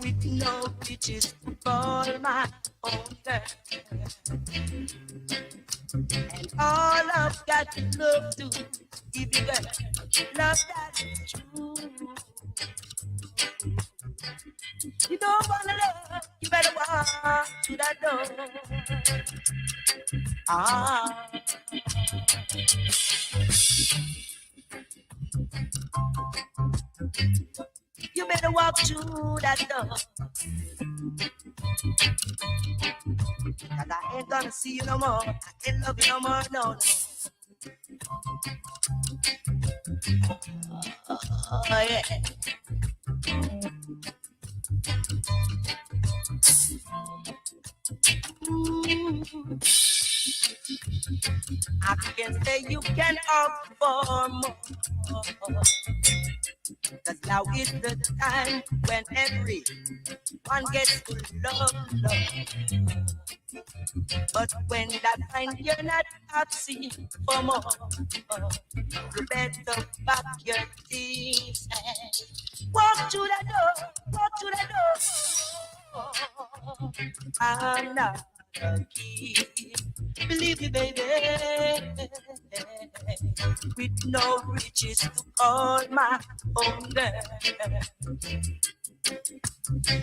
with no riches to call my own girl. And all I've got is love to give you, girl. Love that is true. You don't wanna love, you better walk to that door. Ah. You better walk through that door. Cause I ain't gonna see you no more. I ain't love you no more, no, no. Oh, yeah. I can say you can ask for more. Cause now is the time when everyone gets to love, love. But when that find you're not asking for more, you better back your things and walk through the door, walk through the door. I'm not a kid, believe me, baby, with no riches to call my own girl.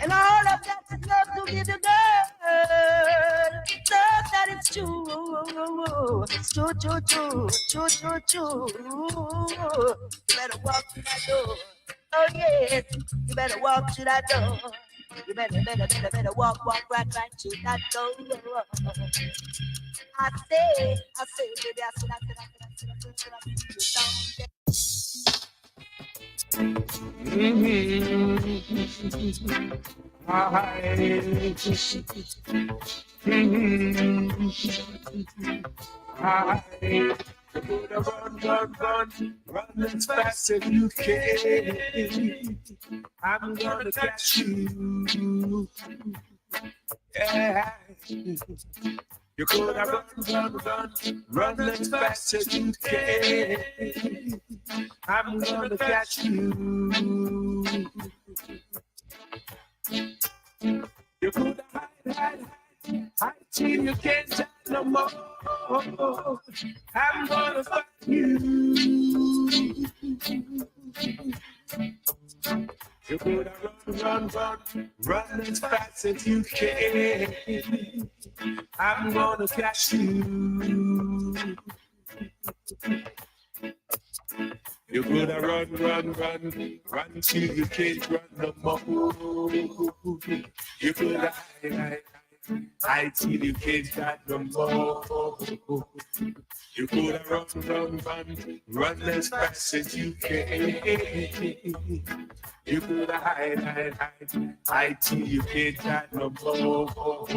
And all of that is love to give the girl. Love that is true. It's true, true, true, true, true, true. You better walk through that door. Oh yes, you better walk through that door. You better walk right through that door. I say, baby, I said. Run as fast as you can. I'm gonna catch you. Yeah. You're gonna run as fast as you can. I'm gonna catch you. You're gonna hide till you can't hide no more. I'm gonna find you. You're gonna run as fast as you can. I'm gonna catch you. You're gonna run till you can't run no more. You're gonna hide till you can't run no more. You're gonna run as fast as you can. You're gonna hide till you can't run no more.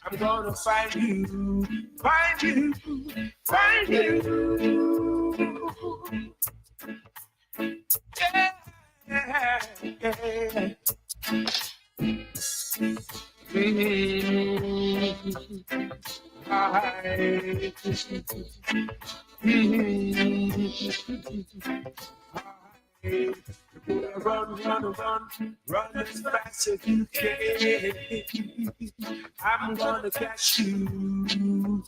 I'm gonna find you. Yeah. Run as fast as you can. I'm gonna catch you.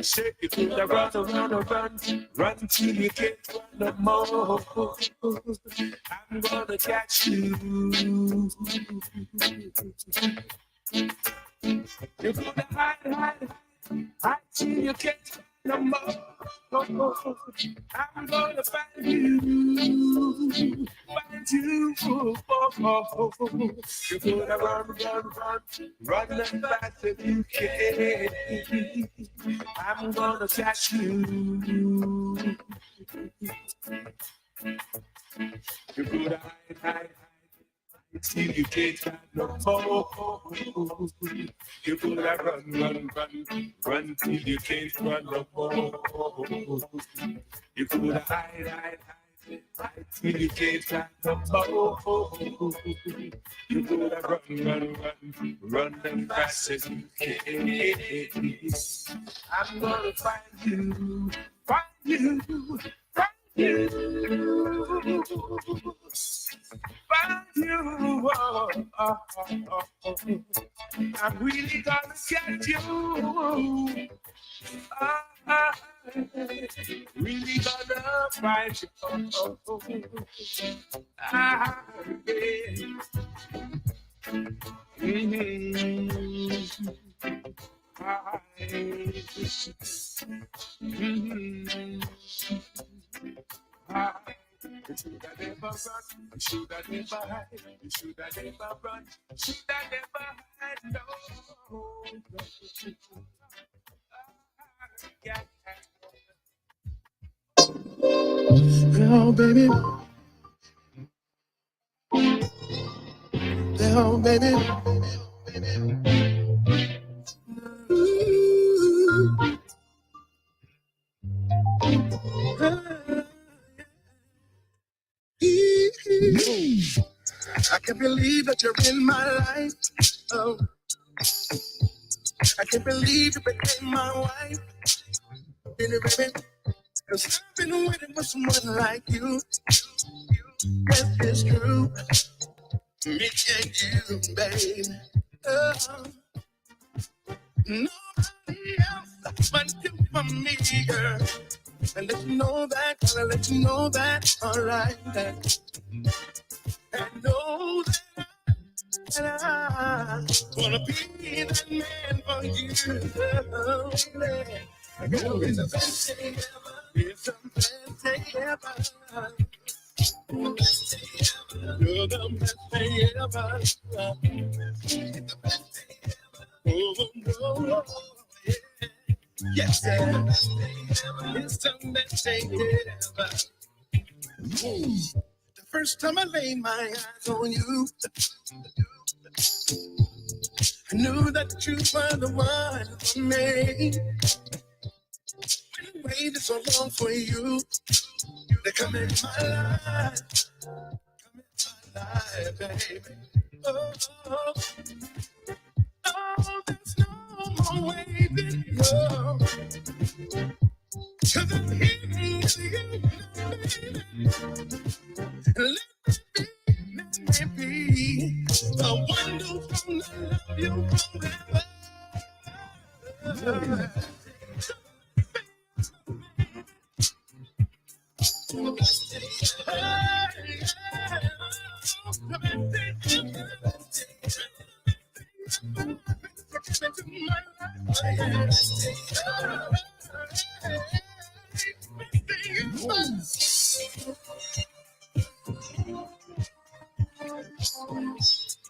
Shake it to the run till you can't run no more. I'm gonna catch you. You're gonna hide till you can't no more. I'm gonna find you. You're gonna run as fast as you can. I'm gonna catch you. You're gonna hide till you can't hide no more. You're gonna run till you can't run no more. You're gonna hide till you can't hide no more. You're gonna run as fast as you can. I'm gonna find you. you. Find you. I'm really gonna get you. Really gonna find you. You should have never run, you should have never hide, you should have never run, you should have never hide, no. Oh, baby. Oh, baby. I can't believe that you're in my life. Oh, I can't believe you became my wife. Baby, baby, 'cause I've been waiting for someone like you. Yes, it's true. Me and you, baby. Oh, nobody else but you for me, girl. And let you know that, gotta let you know that, alright. And know that I wanna be that man for you. Girl, it's the best day ever. It's the best day ever. You're the best day ever. You're the best day ever. It's the best day ever. Oh, no, yeah. Yes, it's the best day ever. It's the best day ever. The first time I laid my eyes on you, I knew that you were the one for me. Been waiting so long for you to come in my life. Come in my life, baby. Oh, oh, oh, there's no more waiting, no. 'Cause I'm here with you, baby. Let me be the one who's gonna love you forever.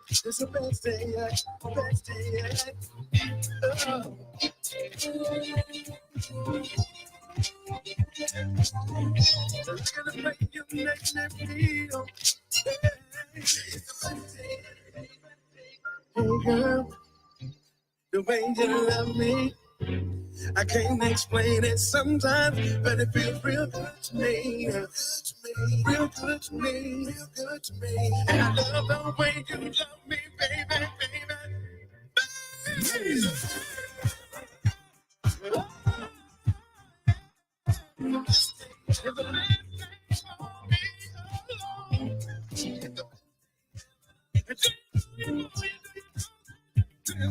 It's the best day yet, best day yet. Oh. Look at the way you make me feel. It's the best day yet. Hey girl, the way you love me, I can't explain it sometimes, but it feels real good to me. Real good to me, real good to me. And I love the way you love me, baby, baby. You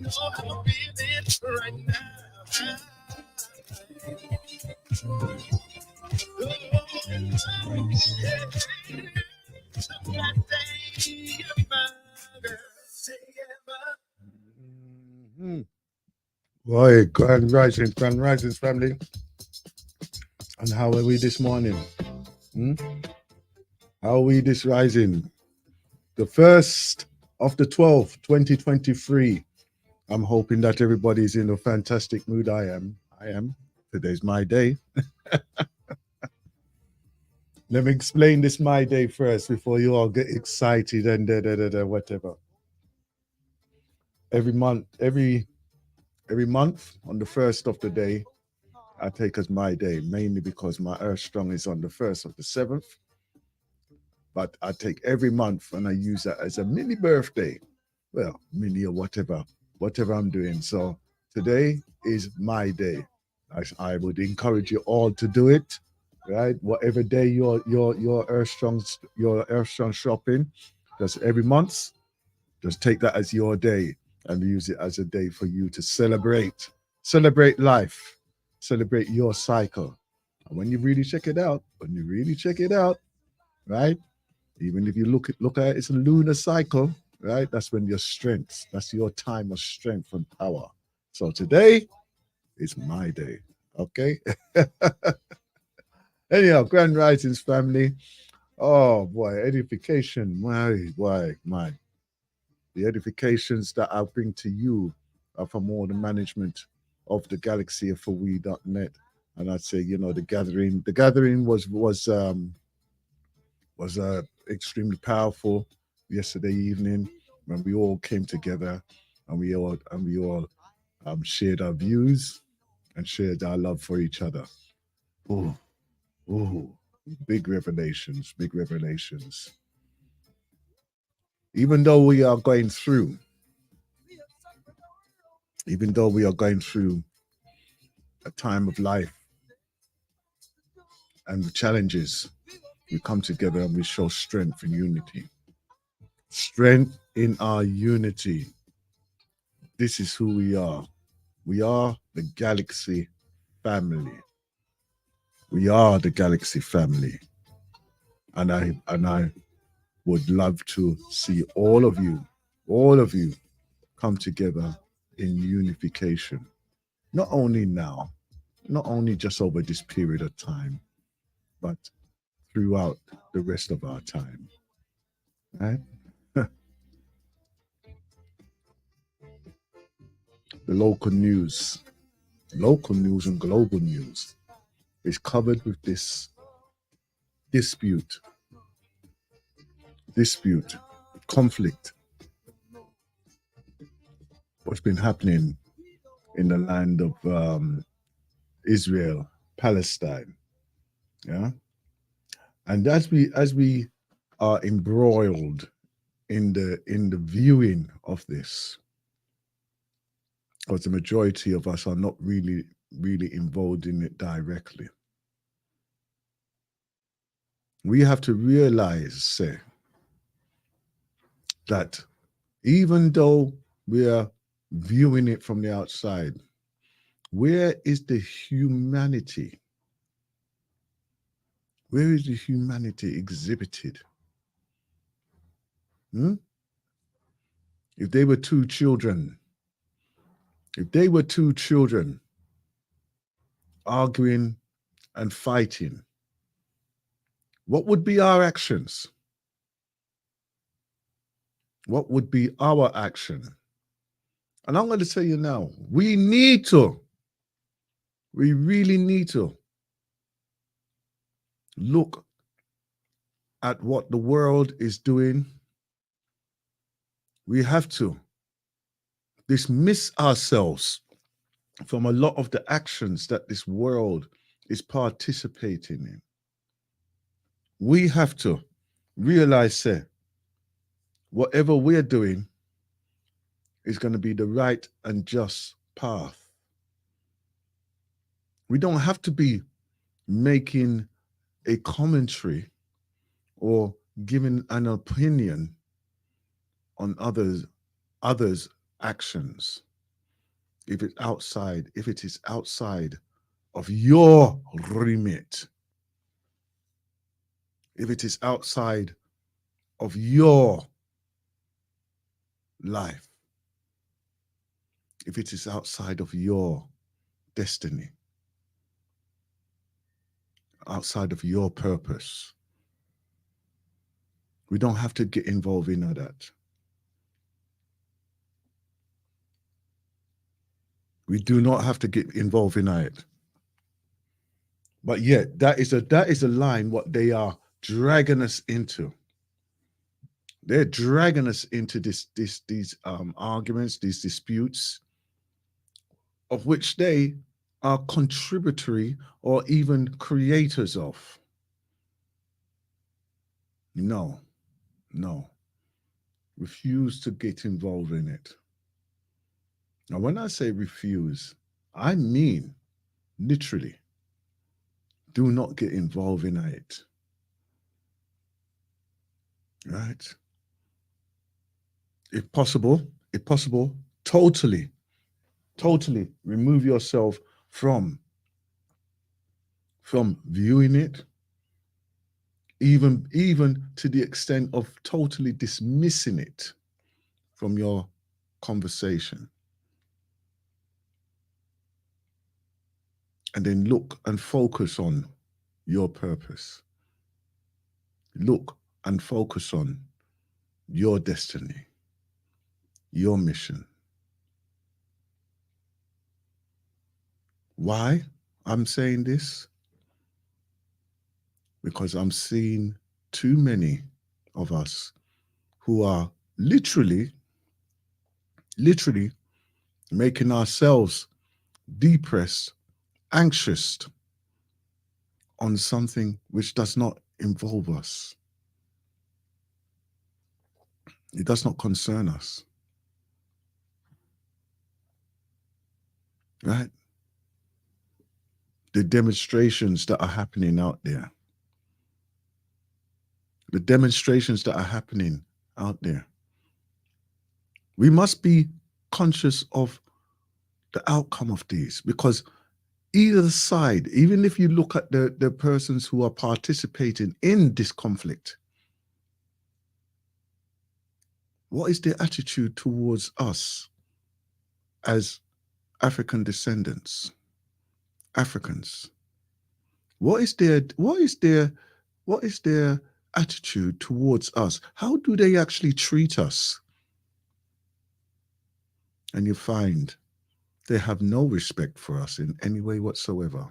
know how I'm feeling right now. Boy, Grand Rising family. And how are we this morning? How are we this rising? The first of the 12th, 2023. I'm hoping that everybody's in a fantastic mood. I am. Today's my day. Let me explain this my day first before you all get excited and whatever. Every month on the first of the day, I take as my day, mainly because my Earth Strong is on the 1st of the 7th. but I take every month and I use that as a mini birthday. Well, mini or whatever I'm doing. So today is my day. I would encourage you all to do it, right? Whatever day your Earth Strong shopping, just every month, just take that as your day and use it as a day for you to celebrate life, celebrate your cycle. And when you really check it out, right? Even if you look at it, it's a lunar cycle, right? That's when your strength, that's your time of strength and power. So today is my day. Okay. Anyhow, Grand Risings family. Oh boy, edification. My. The edifications that I bring to you are from all the management of the galaxy of forwe.net. And I'd say, the gathering was extremely powerful yesterday evening when we all came together and we all shared our views and shared our love for each other. Ooh, ooh, big revelations, big revelations. Even though we are going through, even though we are going through a time of life and the challenges, we come together and we show strength and unity. Strength in our unity. This is who we are. We are the Galaxy family. We are the Galaxy family. And I would love to see all of you come together in unification. Not only now, not only just over this period of time, but throughout the rest of our time. Right? The local news and global news is covered with this dispute, dispute, conflict, what's been happening in the land of Israel, Palestine. Yeah. And as we are embroiled in the viewing of this, because the majority of us are not really involved in it directly, we have to realize, say, that even though we are viewing it from the outside, where is the humanity? Where is the humanity exhibited? Hmm? If they were two children, if they were two children arguing and fighting, what would be our actions? What would be our action? And I'm going to tell you now, we really need to look at what the world is doing. We have to dismiss ourselves from a lot of the actions that this world is participating in. We have to realize that whatever we're doing is going to be the right and just path. We don't have to be making a commentary or giving an opinion on others' actions if it is outside of your remit, if it is outside of your life, if it is outside of your destiny, outside of your purpose. We don't have to get involved in all that. We do not have to get involved in it. But yet, that is a line what they are dragging us into. They're dragging us into these arguments, these disputes, of which they are contributory or even creators of. No, no. Refuse to get involved in it. Now, when I say refuse, I mean literally do not get involved in it. Right? If possible, totally remove yourself from viewing it, even to the extent of totally dismissing it from your conversation. And then look and focus on your purpose. Look and focus on your destiny, your mission. Why I'm saying this? Because I'm seeing too many of us who are literally making ourselves depressed, anxious on something which does not involve us. It does not concern us. Right? The demonstrations that are happening out there. The demonstrations that are happening out there. We must be conscious of the outcome of these, because either side, even if you look at the persons who are participating in this conflict, what is their attitude towards us as African descendants, Africans? What is their attitude towards us? How do they actually treat us? And you find they have no respect for us in any way whatsoever.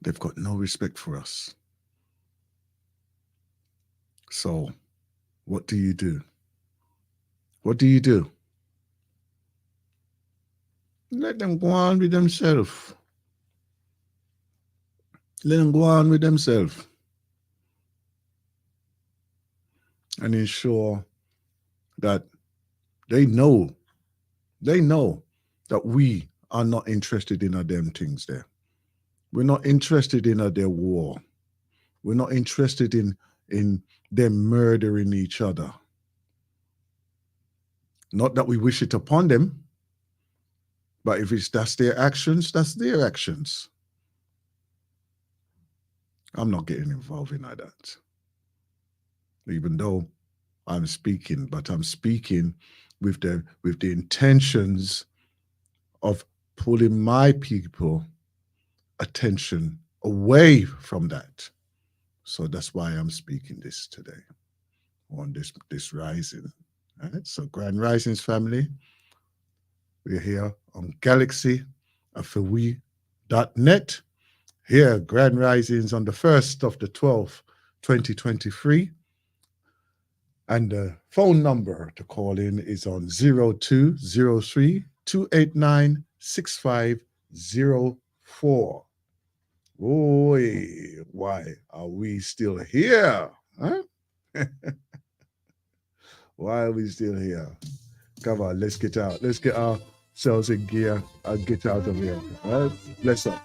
They've got no respect for us. So, what do you do? What do you do? Let them go on with themselves. Let them go on with themselves. And ensure that they know that we are not interested in them things there. We're not interested in their war. We're not interested in them murdering each other. Not that we wish it upon them, but if that's their actions, that's their actions. I'm not getting involved in that. Even though I'm speaking, but I'm speaking with the intentions of pulling my people attention away from that. So that's why I'm speaking this today on this rising. All right? So Grand Risings family, we're here on galaxy.net. Here, Grand Risings on the 1st of the 12th, 2023. And the phone number to call in is on 0203 289 6504. Boy, why are we still here? Huh? Why are we still here? Come on, let's get out. Let's get ourselves in gear and get out of here. All right? Bless up.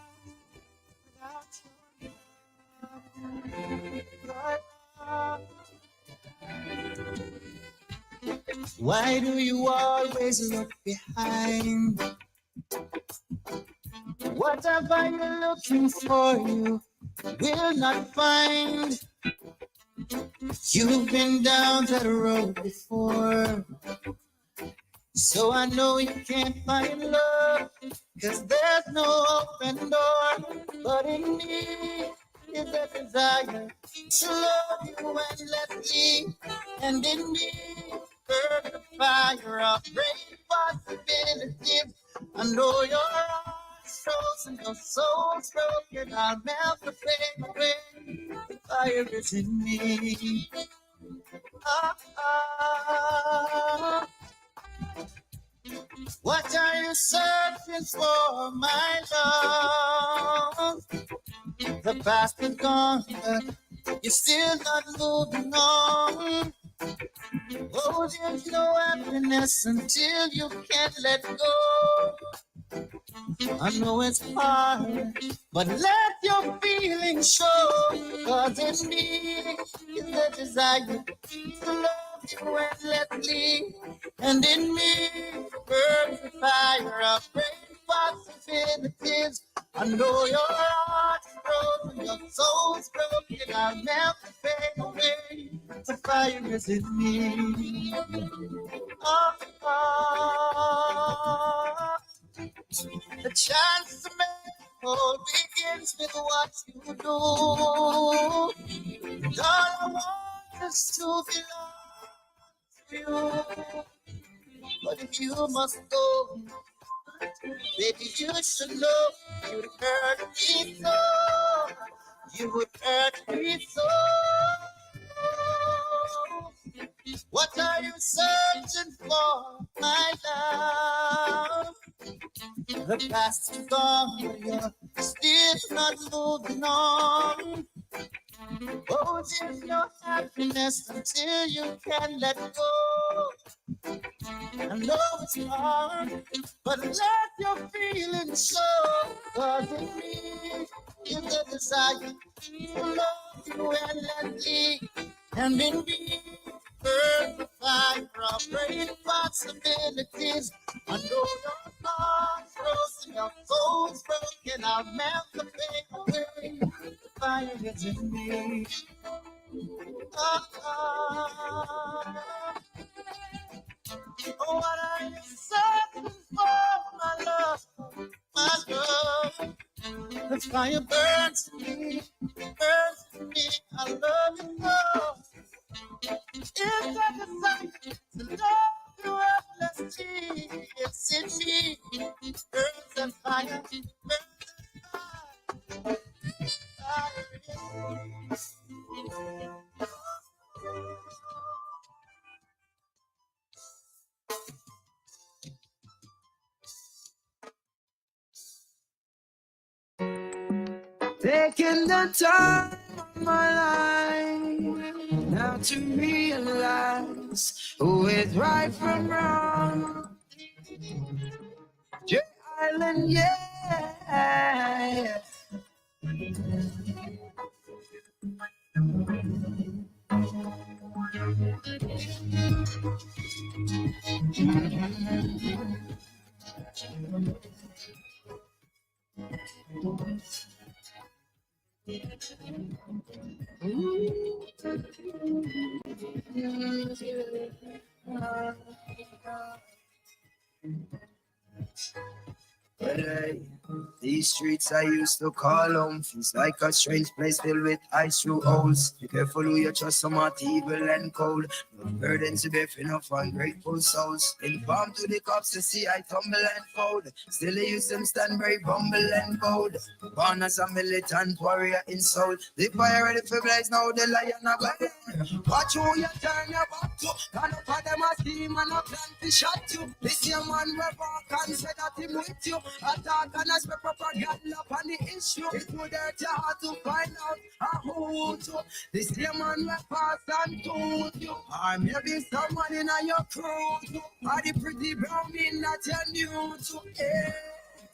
Why do you always look behind? Whatever you're looking for, you will not find. You've been down that road before, so I know you can't find love, 'cause there's no open door. But in me is a desire to love you endlessly, and in me burn the fire of great possibilities. I know your heart's frozen, your soul's broken. I'll melt the flame away. The fire is in me. Ah, ah. What are you searching for, my love? The past is gone, but you're still not moving on. Oh, there's no happiness until you can't let go. I know it's hard, but let your feelings show. Cause in me is the desire to love you endlessly. And in me burns the fire of great possibilities. I know your heart is broken, your soul's broken. I'll never fade away. The fire is in me. Oh, oh. The chance to make all begins with what you do. And all I want is to belong to you. But if you must go, baby, you should know you'd hurt me so. You would hurt me so. What are you searching for, my love? The past is gone, but you're still not moving on. Oh, there's no happiness until you can let go. I know it's hard, but let your feelings show. Cause in me is the desire to love you endlessly. And in me burn the fire of great possibilities. I know your heart's frozen, your soul's broken. I'll never fade away. The fire is in me. Oh, what are you searching for, my love? My love. The fire burns me, burns me. I love you more. It's like a sight to love you endlessly. It's in me, burns and fire, burns and fire. Taking the time of my life now to realize who is right from wrong. J Island, yeah. Well, these streets I used to call home feels like a strange place filled with ice through holes. Be careful who you trust, some are evil and cold. No burdens to bear enough ungrateful souls. Informed to the cops to see I tumble and fold. Still they use them stand brave, humble and bold. Born as a militant warrior in soul. The fire ready for blaze, now the lion are burning. Watch who you turn your back to. None of them a scheme and a plan to shot you. This young man will walk and say that him with you. Attack and a spread propaganda upon the issue. It would hurt your heart to find out who to. This young man will pass and told you. Or maybe someone in your crew too. Or the pretty brown in that you're new to.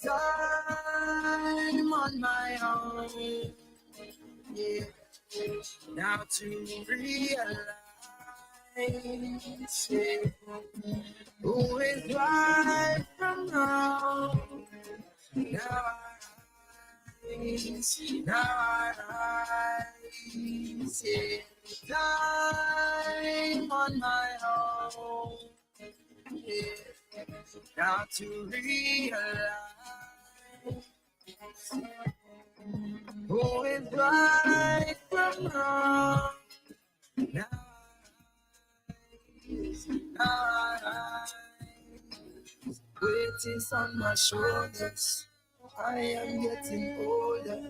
Time on my own. Yeah. Now to realize who is right from wrong. Now I see, time on my own. Yeah. Now to realize who is right from wrong. Now weight is on my shoulders. I am getting older.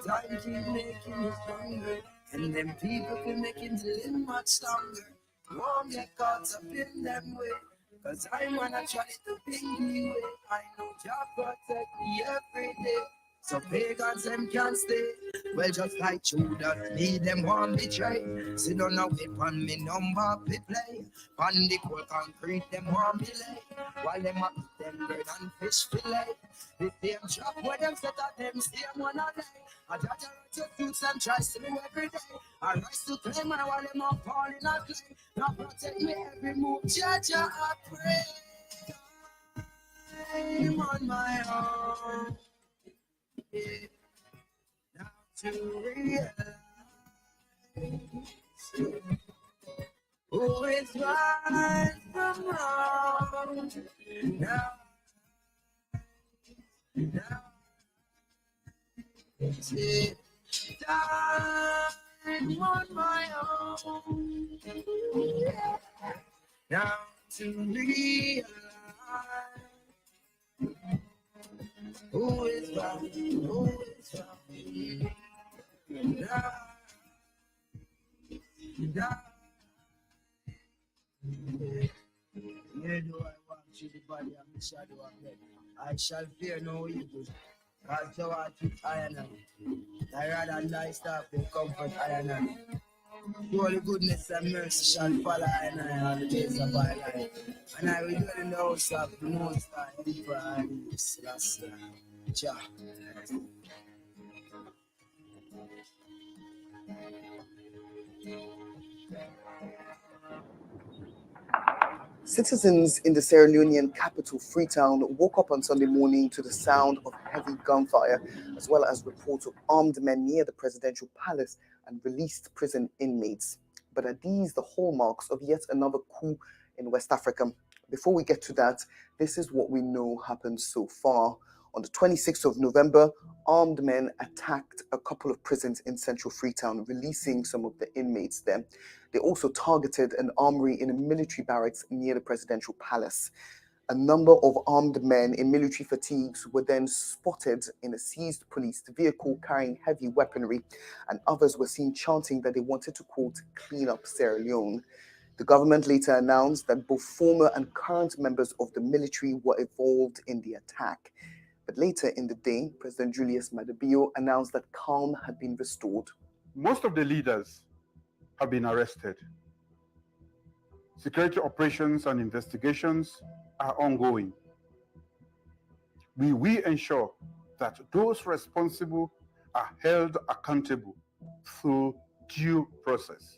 Time keep making me stronger. And them people can make it live much longer. Won't get caught up in them way. Cause I'm gonna try to be the way. I know God protect me every day. So pagans them can't stay. Well, just like Judas, me them want betray. Sit on a whip on me number we play. On the cold concrete them want me lay. While them up them bread and fish fillet. The same trap where them set at them same one a day. I judge a right to fruits and tries to me every day. I rise to claim and while them up falling I claim. Now protect me every move, judge I pray. I'm on my own. Yeah. Now to realize who is right from wrong. Now it's time on my own. Yeah. Now to realize who is right, who is wrong. Now, here do I walk through the body of the shadow of death. I shall fear no evil, cause thou art with I and I rather die stop in comfort I and I. Surely goodness and mercy shall follow I and I all the days of my life. And I will dwell in the house of the Most High, deeper and deeps. That's Jah. Citizens in the Sierra Leonean capital, Freetown, woke up on Sunday morning to the sound of heavy gunfire, as well as reports of armed men near the presidential palace and released prison inmates. But are these the hallmarks of yet another coup in West Africa? Before we get to that, this is what we know happened so far. On the 26th of November, armed men attacked a couple of prisons in central Freetown, releasing some of the inmates there. They also targeted an armory in a military barracks near the presidential palace. A number of armed men in military fatigues were then spotted in a seized police vehicle carrying heavy weaponry, and others were seen chanting that they wanted to, quote, clean up Sierra Leone. The government later announced that both former and current members of the military were involved in the attack. But later in the day, President Julius Maada Bio announced that calm had been restored. Most of the leaders have been arrested. Security operations and investigations are ongoing. We will ensure that those responsible are held accountable through due process.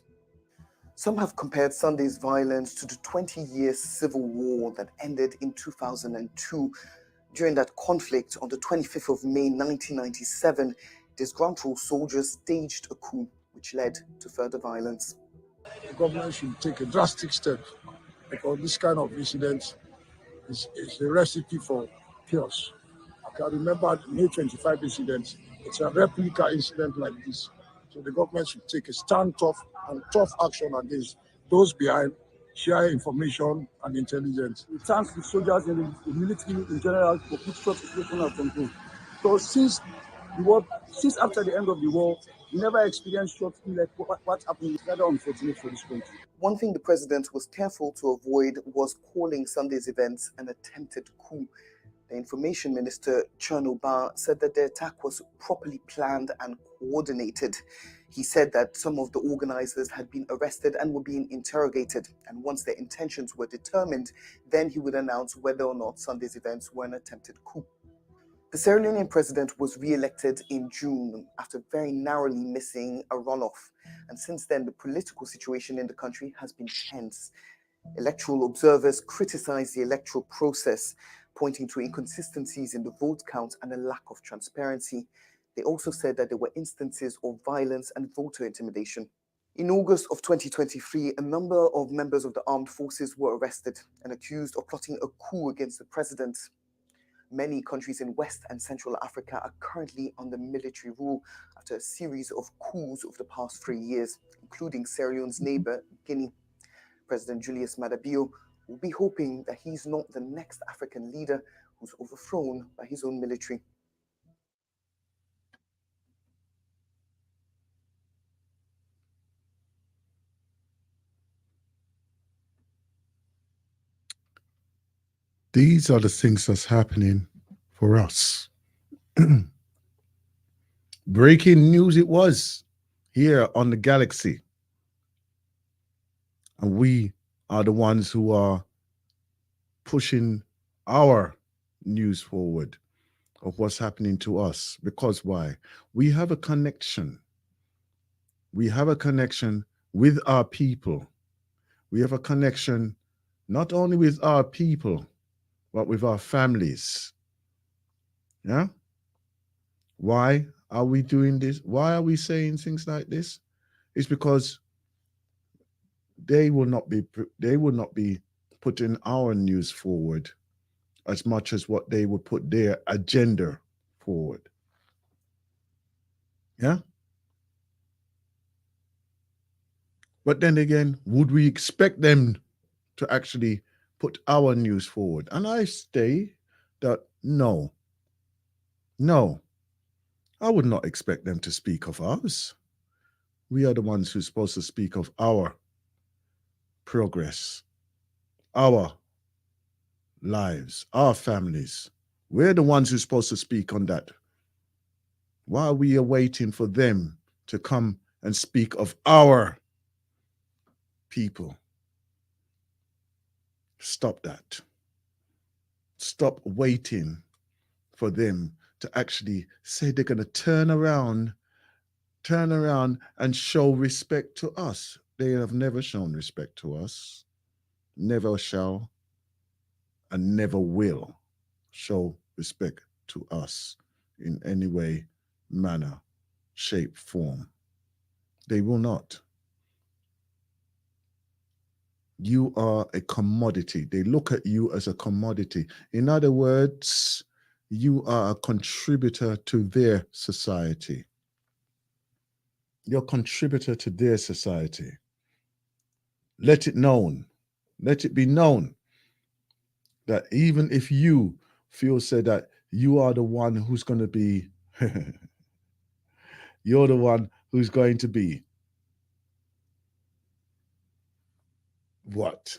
Some have compared Sunday's violence to the 20-year civil war that ended in 2002. During that conflict, on the 25th of May 1997, disgruntled soldiers staged a coup, which led to further violence. The government should take a drastic step, because this kind of incident is a recipe for chaos. I can remember the May 25 incident. It's a replica incident like this. So the government should take a tough action against those behind share information and intelligence. We thank the soldiers and the military in general for putting such a situation under control. So since after the end of the war, we never experienced something like what happened. It's rather unfortunate for this country. One thing the president was careful to avoid was calling Sunday's events an attempted coup. The information minister, Cherno Ba, said that the attack was properly planned and coordinated. He said that some of the organizers had been arrested and were being interrogated, and once their intentions were determined, then he would announce whether or not Sunday's events were an attempted coup. The Sierra Leonean president was re-elected in June after very narrowly missing a runoff, and since then the political situation in the country has been tense. Electoral observers criticized the electoral process, pointing to inconsistencies in the vote count and a lack of transparency. They also said that there were instances of violence and voter intimidation. In August of 2023, a number of members of the armed forces were arrested and accused of plotting a coup against the president. Many countries in West and Central Africa are currently under military rule after a series of coups over the past 3 years, including Sierra Leone's neighbor, Guinea. President Julius Maada Bio will be hoping that he's not the next African leader who's overthrown by his own military. These are the things that's happening for us. Breaking news it was here on the galaxy. And we are the ones who are pushing our news forward of what's happening to us. Because why? We have a connection. We have a connection with our people. We have a connection not only with our people, but with our families. Yeah? Why are we doing this? Why are we saying things like this? It's because they will not be putting our news forward as much as what they would put their agenda forward. Yeah. But then again, would we expect them to actually put our news forward? And I say that no, I would not expect them to speak of ours. We are the ones who's supposed to speak of our progress, our lives, our families. We're the ones who's supposed to speak on that. Why are we waiting for them to come and speak of our people? Stop that. Stop waiting for them to actually say they're going to turn around and show respect to us. They have never shown respect to us, never shall, and never will show respect to us in any way, manner, shape, form. They will not. You are a commodity. They look at you as a commodity. In other words, you are a contributor to their society. You're a contributor to their society. Let it be known that even if you feel say that you are the one who's going to be, you're the one who's going to be what?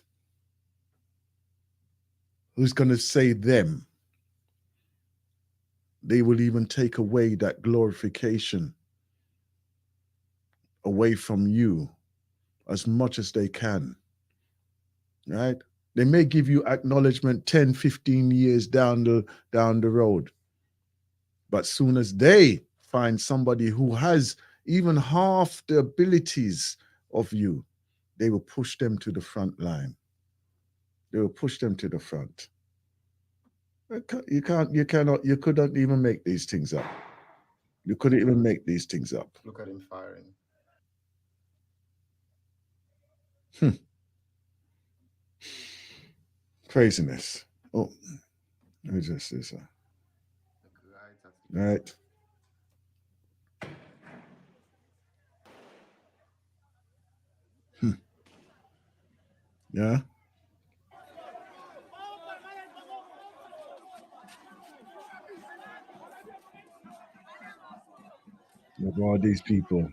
Who's going to say them? They will even take away that glorification away from you as much as they can, right? They may give you acknowledgement 10, 15 years down the road. But soon as they find somebody who has even half the abilities of you, they will push them to the front line. They will push them to the front. You couldn't even make these things up. You couldn't even make these things up. Look at him firing. Craziness. Oh, let me just this. Right. Yeah. Of all these people,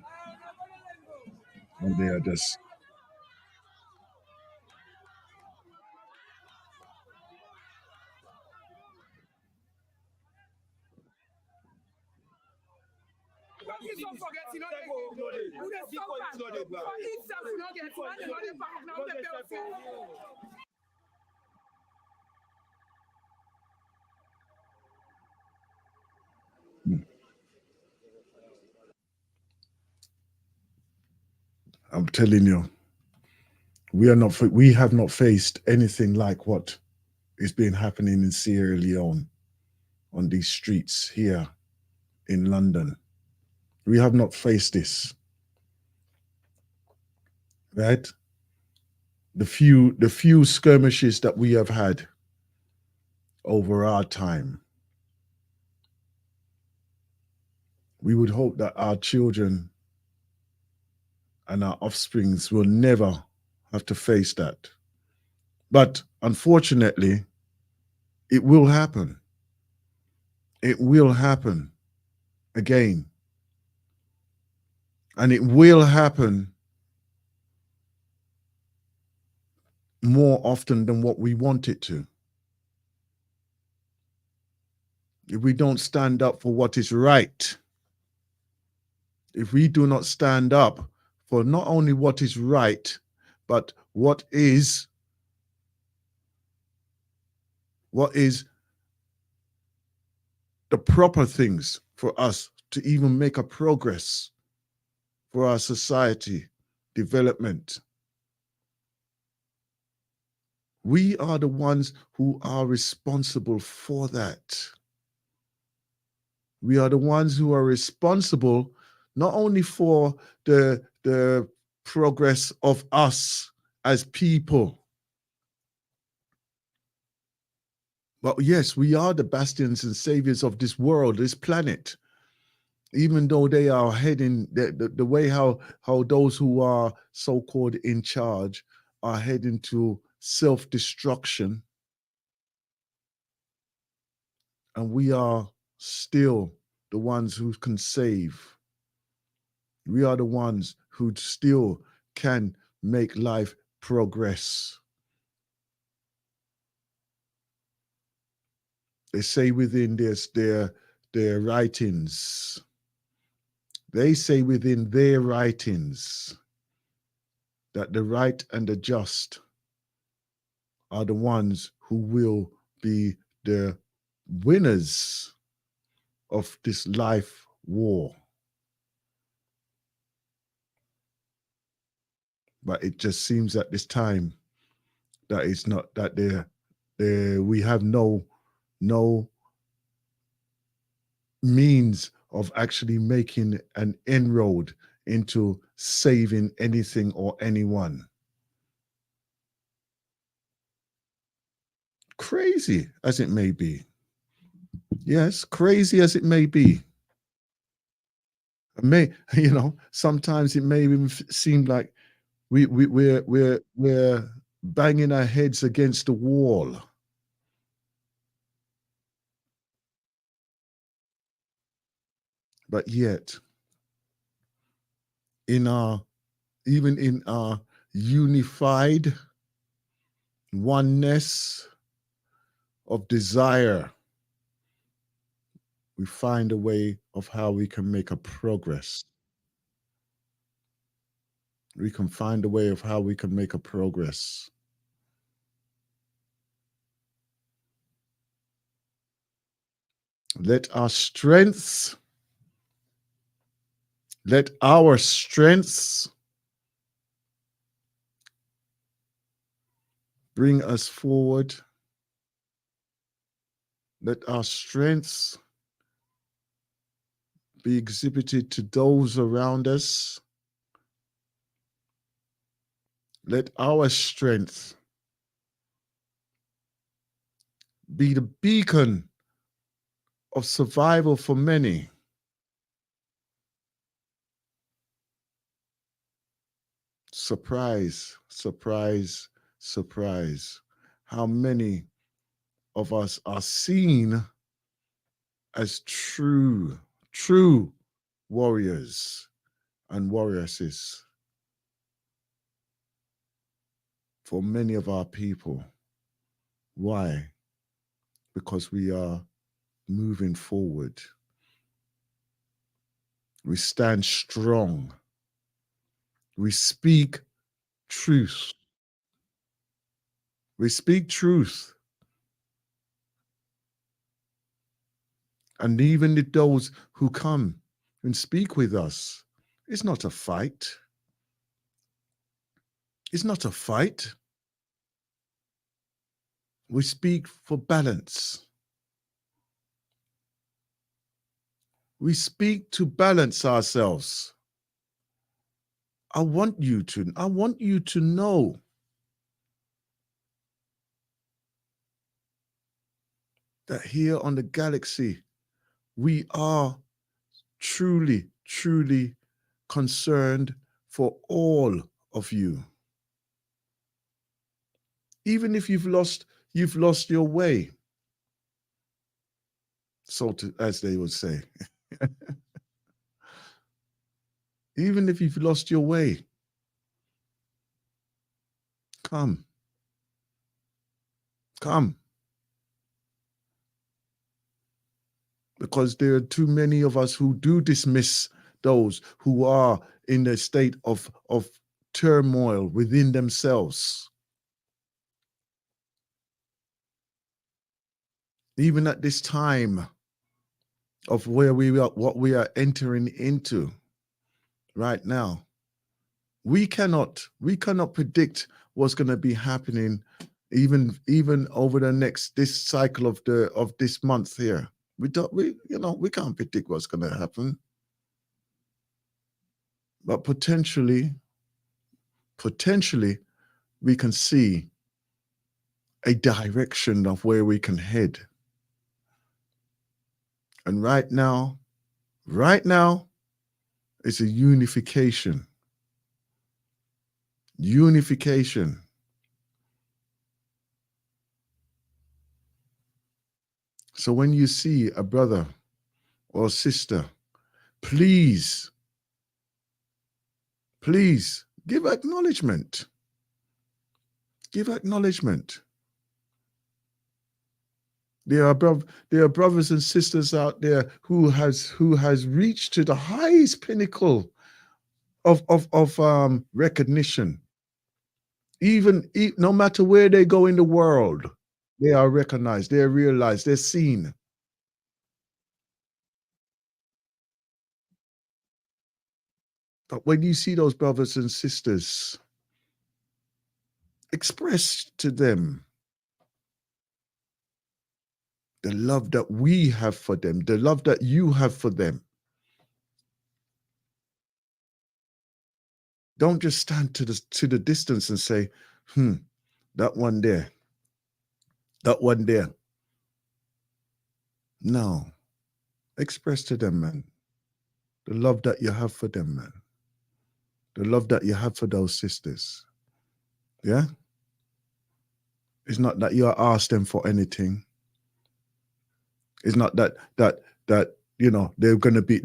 and they are just I'm telling you, we have not faced anything like what is been happening in Sierra Leone on these streets here in London. We have not faced this, right? The few skirmishes that we have had over our time, we would hope that our children and our offsprings will never have to face that. But unfortunately, it will happen. It will happen again. And it will happen more often than what we want it to. If we don't stand up for what is right, if we do not stand up for not only what is right, but what is the proper things for us to even make a progress for our society development. We are the ones who are responsible for that. We are the ones who are responsible not only for the progress of us as people, but yes, we are the bastions and saviors of this world, this planet. Even though they are heading the way how those who are so-called in charge are heading to self-destruction, and we are still the ones who can save. We are the ones who still can make life progress. They say within their writings, they say within their writings that the right and the just are the ones who will be the winners of this life war. But it just seems at this time that it's not, that we have no means of actually making an inroad into saving anything or anyone. Crazy as it may be. Yes, crazy as it may be. It may, sometimes it may even seem like we're banging our heads against the wall. But yet, even in our unified oneness of desire, we find a way of how we can make a progress. We can find a way of how we can make a progress. Let our strengths bring us forward. Let our strengths be exhibited to those around us. Let our strength be the beacon of survival for many. Surprise, surprise, surprise. How many of us are seen as true warriors and warrioresses for many of our people. Why? Because we are moving forward. We stand strong. We speak truth. We speak truth. And even those who come and speak with us, it's not a fight. It's not a fight. We speak for balance. We speak to balance ourselves. I want you to know that here on the galaxy, we are truly concerned for all of you. Even if you've lost your way, as they would say. Even if you've lost your way, come. Because there are too many of us who do dismiss those who are in a state of turmoil within themselves. Even at this time of where we are, what we are entering into right now, we cannot predict what's going to be happening even over the next this cycle of this month here. We can't predict what's going to happen, but potentially we can see a direction of where we can head. And right now it's a unification. So when you see a brother or sister, please give acknowledgement. There are brothers and sisters out there who has reached to the highest pinnacle of recognition. Even no matter where they go in the world, they are recognized, they're realized, they're seen. But when you see those brothers and sisters, express to them the love that we have for them, the love that you have for them. Don't just stand to the distance and say, that one there. No. Express to them, man, the love that you have for them, man. The love that you have for those sisters. Yeah? It's not that you ask them for anything. It's not that they're gonna be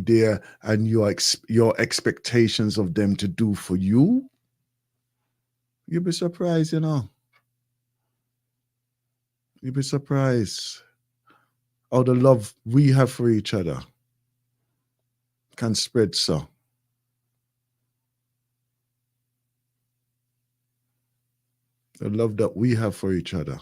there and your expectations of them to do for you. You'll be surprised, You'll be surprised how the love we have for each other can spread so. The love that we have for each other.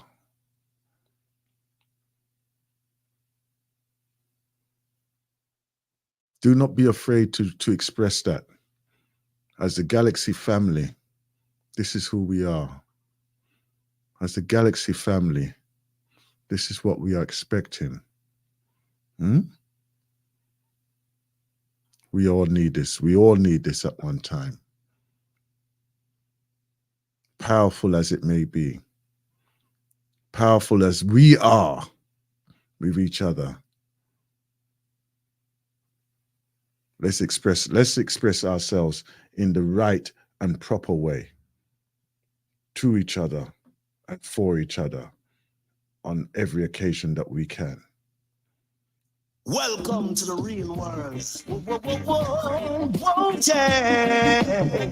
Do not be afraid to express that. As the Galaxy family, this is who we are. As the Galaxy family, this is what we are expecting. We all need this. We all need this at one time. Powerful as it may be, powerful as we are with each other, let's express ourselves in the right and proper way to each other and for each other on every occasion that we can. Welcome to the real world. Whoa, yeah.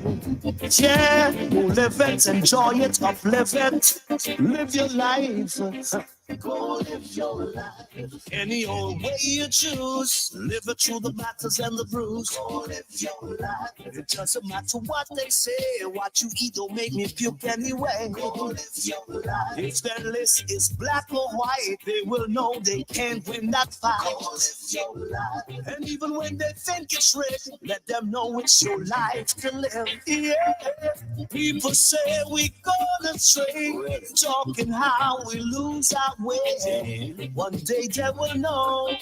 Yeah, live it, enjoy it, uplift it, live your life. Go live your life. Any old way you choose, live it through the battles and the bruise. Go live your life. It doesn't matter what they say, what you eat don't make me puke anyway. Go live your life. If their list is black or white, they will know they can't win that fight. Go live your life. And even when they think it's rigged, let them know it's your life to live. Yeah. People say we gonna stray, talking how we lose our way. One day they will know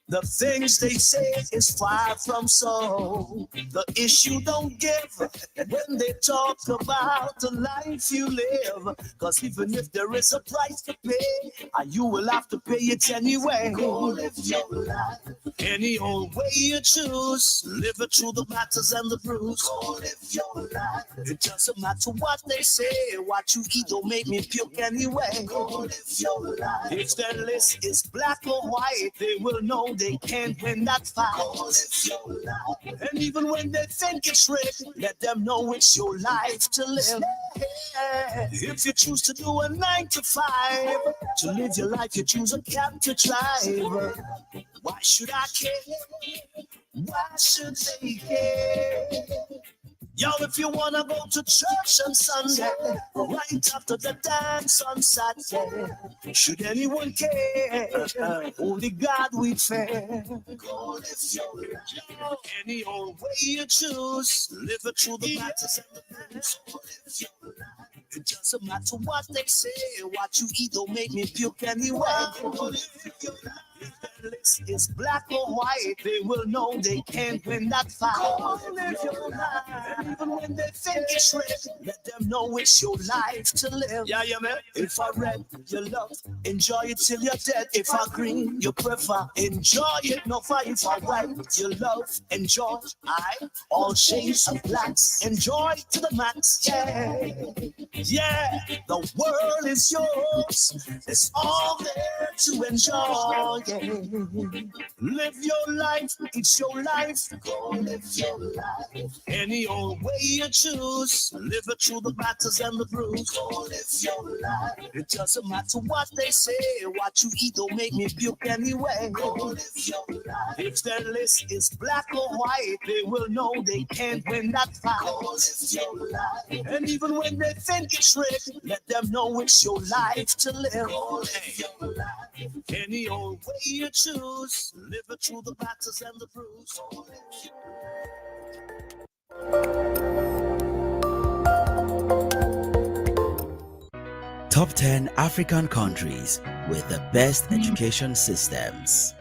the things they say is far from so. The issue don't give when they talk about the life you live. Cause even if there is a price to pay, you will have to pay it anyway. Go live your life. Any old way you choose, live it through the battles and the bruise. Go live your life. It doesn't matter what they say, what you eat don't make me puke anyway. Go live your life. If their list is black or white, they will know they can't win that fight. Go live your life. And even when they think it's rigged, let them know it's your life to live. If you choose to do a 9 to 5, to live your life, you choose a cab to drive. Why should I care Why should they care? Yo, if you wanna go to church on Sunday, right after the dance on Saturday, should anyone care? Only God we fear. Go live your life any old way you choose. Live it through the battles and the blues. Go live your life. It doesn't matter what they say. What you eat don't make me puke anyway. Go live your life. If the list is black or white, they will know they can't win that fight. Go live your life. And even when they think it's red, let them know it's your life to live. Yeah, man. If I red, you love, enjoy it till you're dead. If I green, you prefer, enjoy it. No fight. If I white, you love, enjoy. All shades of blacks, enjoy to the max. Yeah, the world is yours. It's all there to enjoy. Live your life, it's your life. Go live your life any old way you choose. Live it through the battles and the bruise. Go live your life. It doesn't matter what they say. What you eat don't make me puke anyway. Go live your life. If their list is black or white, they will know they can't win that fight. Go live your life. And even when they think it's red, let them know it's your life to live. Go live your life. Any old way you choose. Live it through the battles and the bruise. Go live your Top 10 African countries with the best education systems.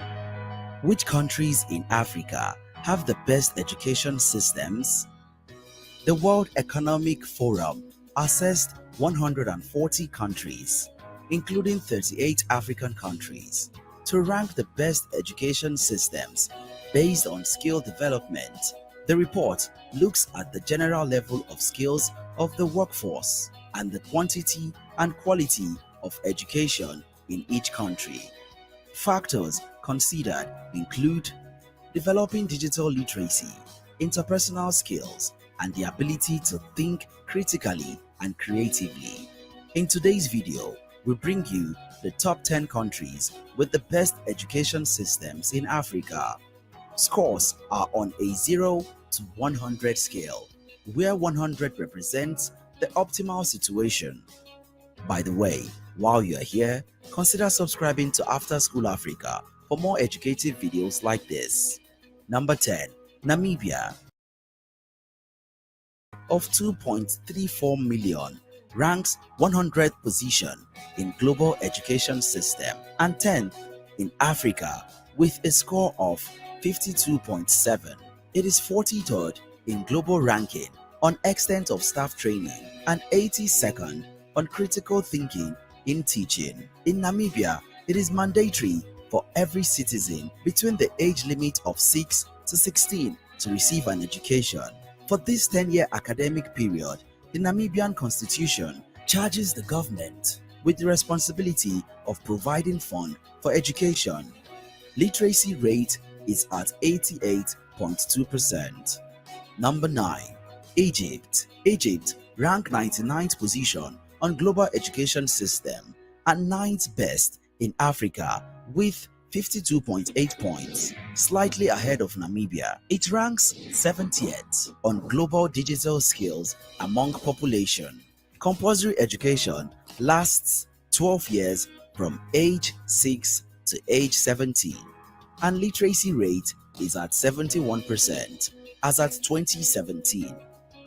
Which countries in Africa have the best education systems? The World Economic Forum assessed 140 countries, including 38 African countries, to rank the best education systems based on skill development. The report looks at the general level of skills of the workforce and the quantity and quality of education in each country. Factors considered include developing digital literacy, interpersonal skills, and the ability to think critically and creatively. In today's video, we bring you the top 10 countries with the best education systems in Africa. Scores are on a 0 to 100 scale, where 100 represents the optimal situation. By the way, while you're here, consider subscribing to After School Africa for more educative videos like this. Number 10. Namibia. Of 2.34 million, ranks 100th position in global education system and 10th in Africa with a score of 52.7. It is 43rd in global ranking on extent of staff training and 82nd on critical thinking in teaching. In Namibia, it is mandatory for every citizen between the age limit of 6 to 16 to receive an education. For this 10-year academic period, the Namibian Constitution charges the government with the responsibility of providing funds for education. Literacy rate is at 88.2%. Number 9. Egypt. Egypt ranked 99th position on global education system and 9th best in Africa with 52.8 points, slightly ahead of Namibia. It ranks 70th on global digital skills among population. Compulsory education lasts 12 years from age 6 to age 17, and literacy rate is at 71% as at 2017,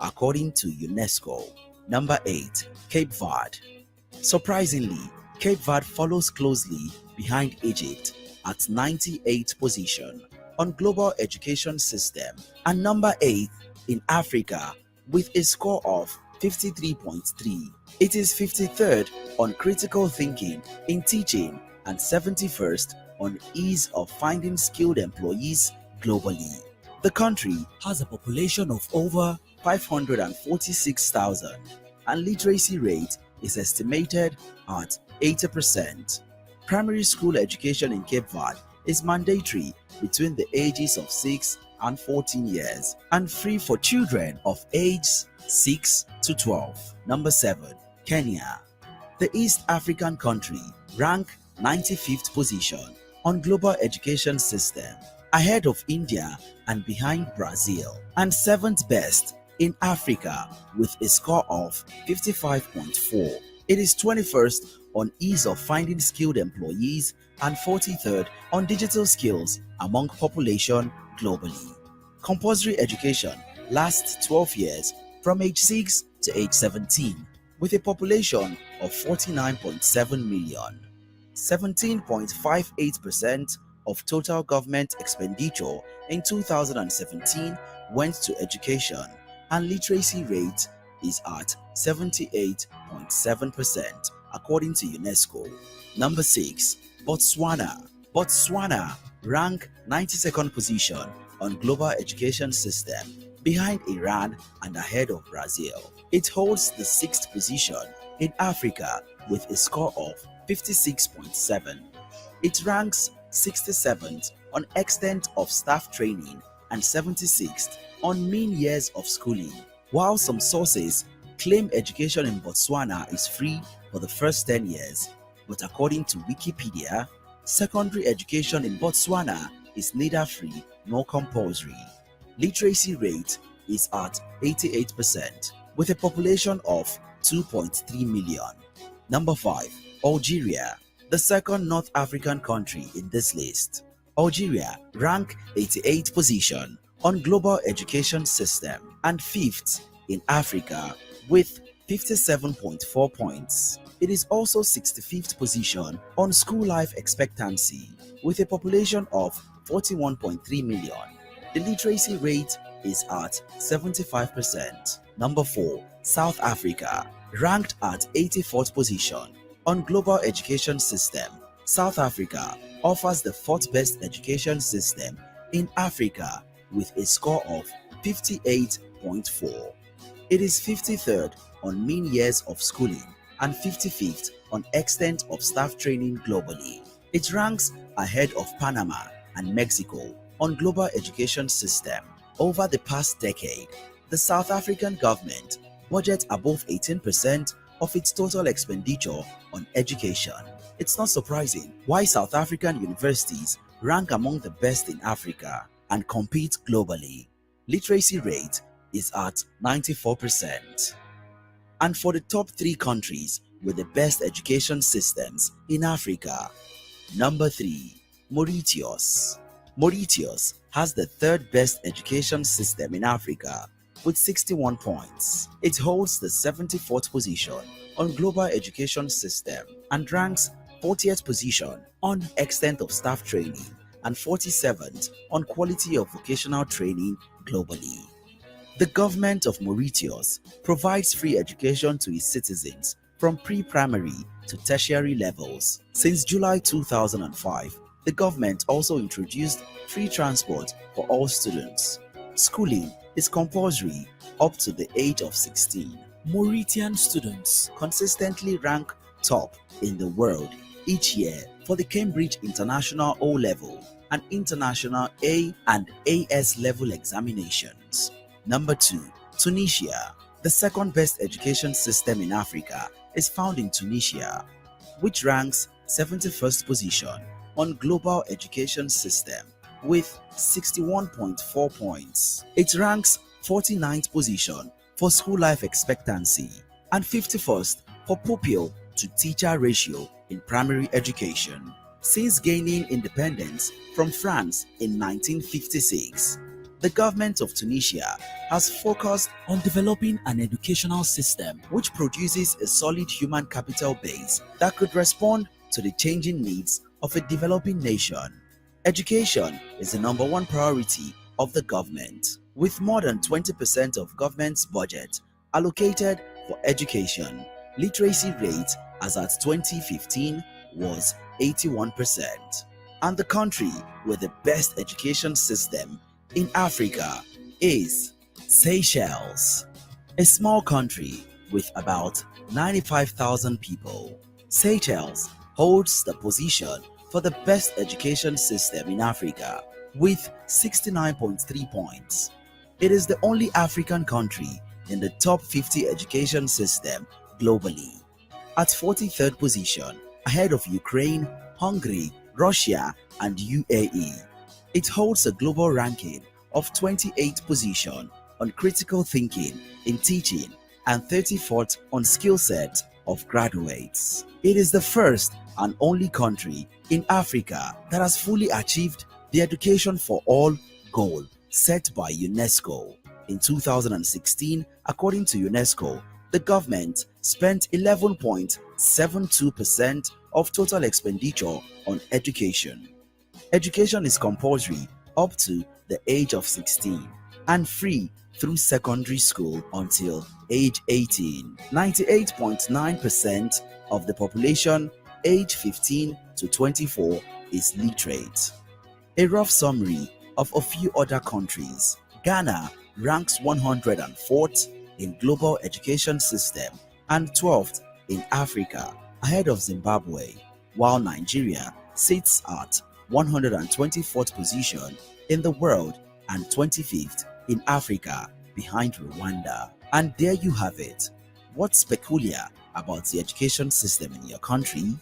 according to UNESCO. Number 8. Cape Verde. Surprisingly, Cape Verde follows closely behind Egypt at 98th position on global education system and number 8 in Africa with a score of 53.3. It is 53rd on critical thinking in teaching and 71st on ease of finding skilled employees globally. The country has a population of over 546,000 and literacy rate is estimated at 80%. Primary school education in Cape Verde is mandatory between the ages of 6 and 14 years and free for children of ages 6 to 12. Number 7. Kenya. The East African country ranked 95th position on global education system ahead of India and behind Brazil, and 7th best in Africa with a score of 55.4. It is 21st on ease of finding skilled employees and 43rd on digital skills among population globally. Compulsory education lasts 12 years from age 6 to age 17 with a population of 49.7 million. 17.58% of total government expenditure in 2017 went to education, and literacy rate is at 78.7% according to UNESCO. Number 6. Botswana. Botswana rank 92nd position on global education system behind Iran and ahead of Brazil. It holds the 6th position in Africa with a score of 56.7. It ranks 67th on extent of staff training and 76th on mean years of schooling. While some sources claim education in Botswana is free for the first 10 years, but according to Wikipedia, secondary education in Botswana is neither free nor compulsory. Literacy rate is at 88% with a population of 2.3 million. Number 5. Algeria, the second North African country in this list. Algeria rank 88th position on global education system and 5th in Africa with 57.4 points. It is also 65th position on school life expectancy with a population of 41.3 million. The literacy rate is at 75%. Number 4. South Africa, ranked at 84th position on global education system. South Africa offers the 4th best education system in Africa with a score of 58.4. It is 53rd on mean years of schooling and 55th on extent of staff training globally. It ranks ahead of Panama and Mexico on global education system. Over the past decade, the South African government budgets above 18% of its total expenditure on education. It's not surprising why South African universities rank among the best in Africa and compete globally. Literacy rate is at 94%. And for the top 3 countries with the best education systems in Africa, number 3, Mauritius. Mauritius has the 3rd best education system in Africa with 61 points. It holds the 74th position on global education system and ranks 40th position on extent of staff training and 47th on quality of vocational training globally. The government of Mauritius provides free education to its citizens from pre-primary to tertiary levels. Since July 2005, the government also introduced free transport for all students. Schooling is compulsory up to the age of 16. Mauritian students consistently rank top in the world each year for the Cambridge International O-Level and International A and AS level examinations. Number 2, Tunisia. The second best education system in Africa is found in Tunisia, which ranks 71st position on global education system with 61.4 points. It ranks 49th position for school life expectancy and 51st for pupil to teacher ratio in primary education. Since gaining independence from France in 1956, the government of Tunisia has focused on developing an educational system which produces a solid human capital base that could respond to the changing needs of a developing nation. Education is the number 1 priority of the government, with more than 20% of government's budget allocated for education. Literacy rate as at 2015 was 81%. And the country with the best education system in Africa is Seychelles, a small country with about 95,000 people. Seychelles holds the position for the best education system in Africa with 69.3 points. It is the only African country in the top 50 education system globally, at 43rd position, ahead of Ukraine, Hungary, Russia, and UAE. It holds a global ranking of 28th position on critical thinking in teaching and 34th on skill set of graduates. It is the first and only country in Africa that has fully achieved the education for all goal set by UNESCO. In 2016, according to UNESCO, the government spent 11.72% of total expenditure on education. Education is compulsory up to the age of 16 and free through secondary school until age 18. 98.9% of the population age 15 to 24 is literate. A rough summary of a few other countries. Ghana ranks 104th in global education system and 12th in Africa, ahead of Zimbabwe, while Nigeria sits at 124th position in the world and 25th in Africa, behind Rwanda. And there you have it. What's peculiar about the education system in your country?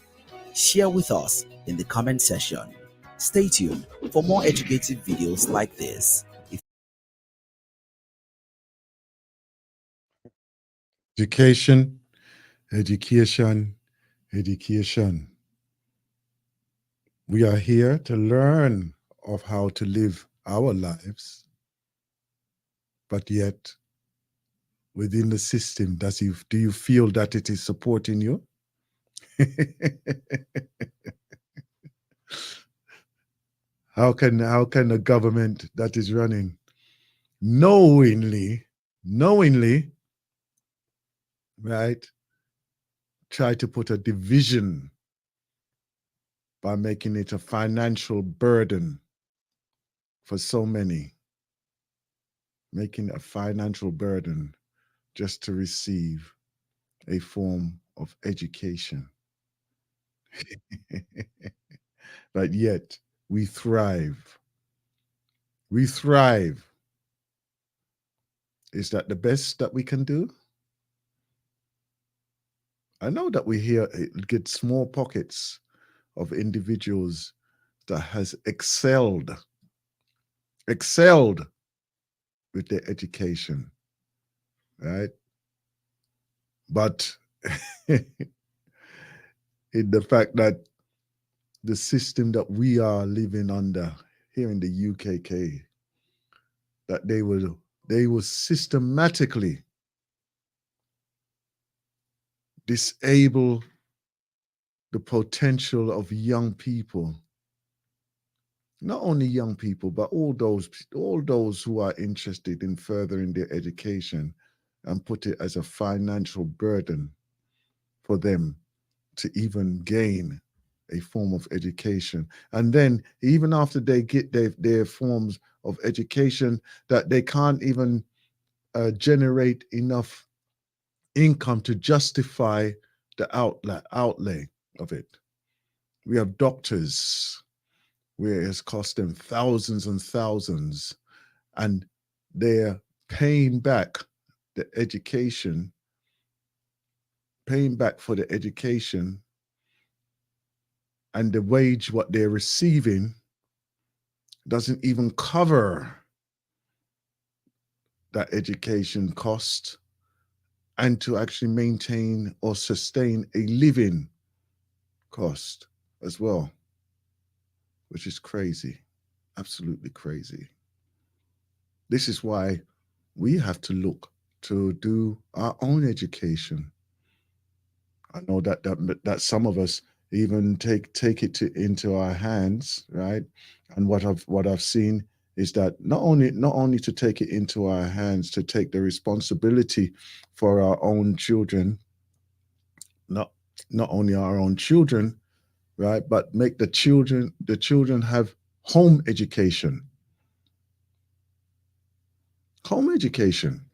Share with us in the comment section. Stay tuned for more educative videos like this. Education, education, education. We are here to learn of how to live our lives, but yet within the system, do you feel that it is supporting you? How can a government that is running knowingly, right, try to put a division by making it a financial burden for so many, making a financial burden just to receive a form of education. But yet we thrive. We thrive. Is that the best that we can do? I know that we here get small pockets of individuals that has excelled with their education, right? But in the fact that the system that we are living under here in the UKK, that they will systematically disable the potential of young people, not only young people, but all those who are interested in furthering their education, and put it as a financial burden for them to even gain a form of education. And then even after they get their forms of education, that they can't even generate enough income to justify the outlay of it. We have doctors where it's cost them thousands and thousands, and they're paying back the education, paying back for the education, and the wage what they're receiving doesn't even cover that education cost and to actually maintain or sustain a living cost as well, which is crazy, absolutely crazy. This is why we have to look to do our own education. I know that some of us even take it into our hands, right? And what I've seen is that not only to take it into our hands, to take the responsibility for our own children, not only our own children, right, but make the children have home education. Home education.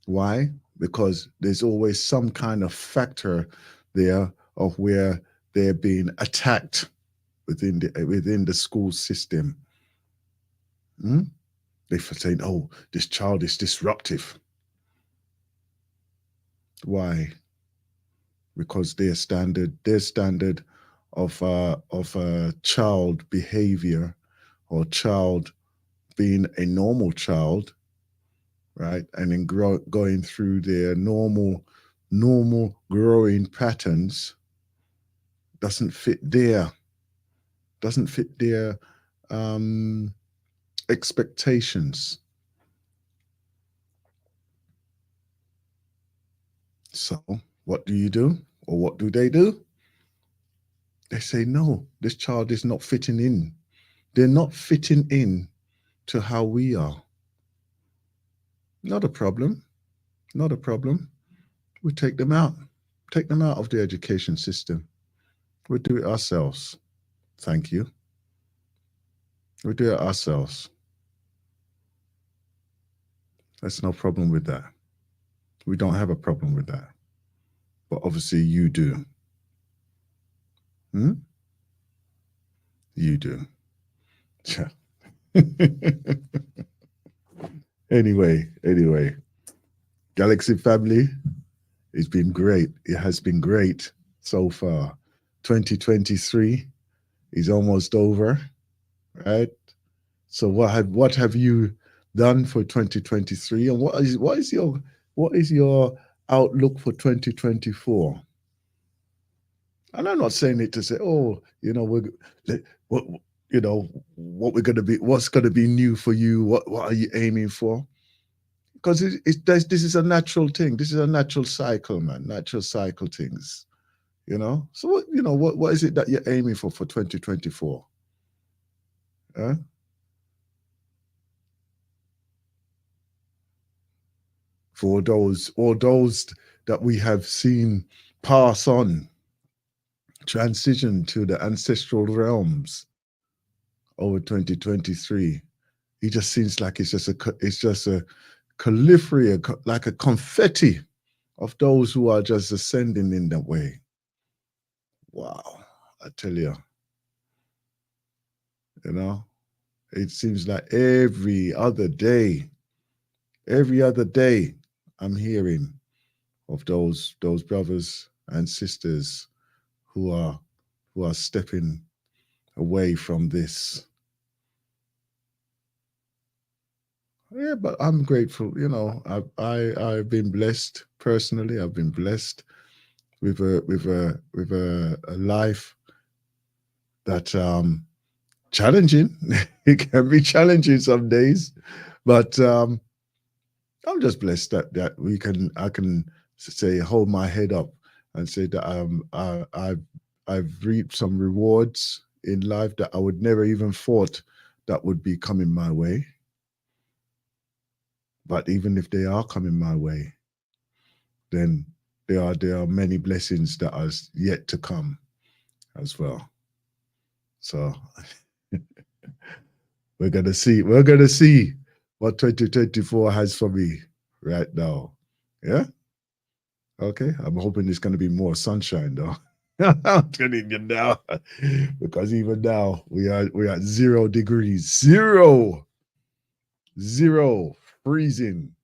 Why? Because there's always some kind of factor there of where they're being attacked within the school system. They're saying, "Oh, this child is disruptive." Why? Because their standard of child behavior or child being a normal child, right, and then going through their normal growing patterns doesn't fit their um, expectations. So what do you do, or what do? They say, no, this child is not fitting in. They're not fitting in to how we are. Not a problem. Not a problem. We take them out. Take them out of the education system. We do it ourselves. Thank you. We do it ourselves. There's no problem with that. We don't have a problem with that. But obviously you do. Hmm? You do. Anyway. Galaxy family, it's been great. It has been great so far. 2023 is almost over, right? So what have you done for 2023, and what is your outlook for 2024? And I'm not saying it to say, oh, what what we're going to be, what's going to be new for you, what are you aiming for? Because this is a natural thing. This is a natural cycle, man. Natural cycle things, So what is it that you're aiming for 2024? Huh? For those that we have seen pass on, transition to the ancestral realms over 2023. It just seems like it's just a proliferate, like a confetti of those who are just ascending in that way. Wow, I tell you, it seems like every other day, I'm hearing of those brothers and sisters who are stepping away from this. Yeah, but I'm grateful. I've been blessed personally. I've been blessed with a life that challenging. It can be challenging some days, but I'm just blessed that I can say, hold my head up and say that I've reaped some rewards in life that I would never even thought that would be coming my way. But even if they are coming my way, then there are many blessings that are yet to come as well. So we're gonna see what 2024 has for me right now. Yeah. Okay. I'm hoping it's gonna be more sunshine though. I'm telling you now, because even now we're at 0 degrees, zero freezing.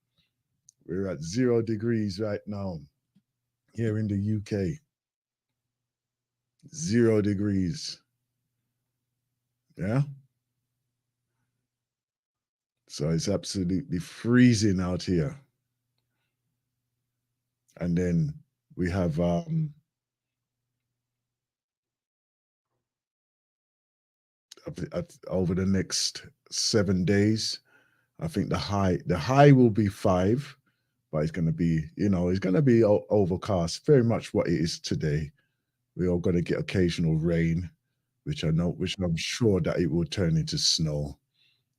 We're at 0 degrees right now here in the UK. 0 degrees. Yeah. So it's absolutely freezing out here. And then we have over the next 7 days, I think the high will be 5, but it's going to be, it's going to be overcast, very much what it is today. We're all going to get occasional rain, which I'm sure that it will turn into snow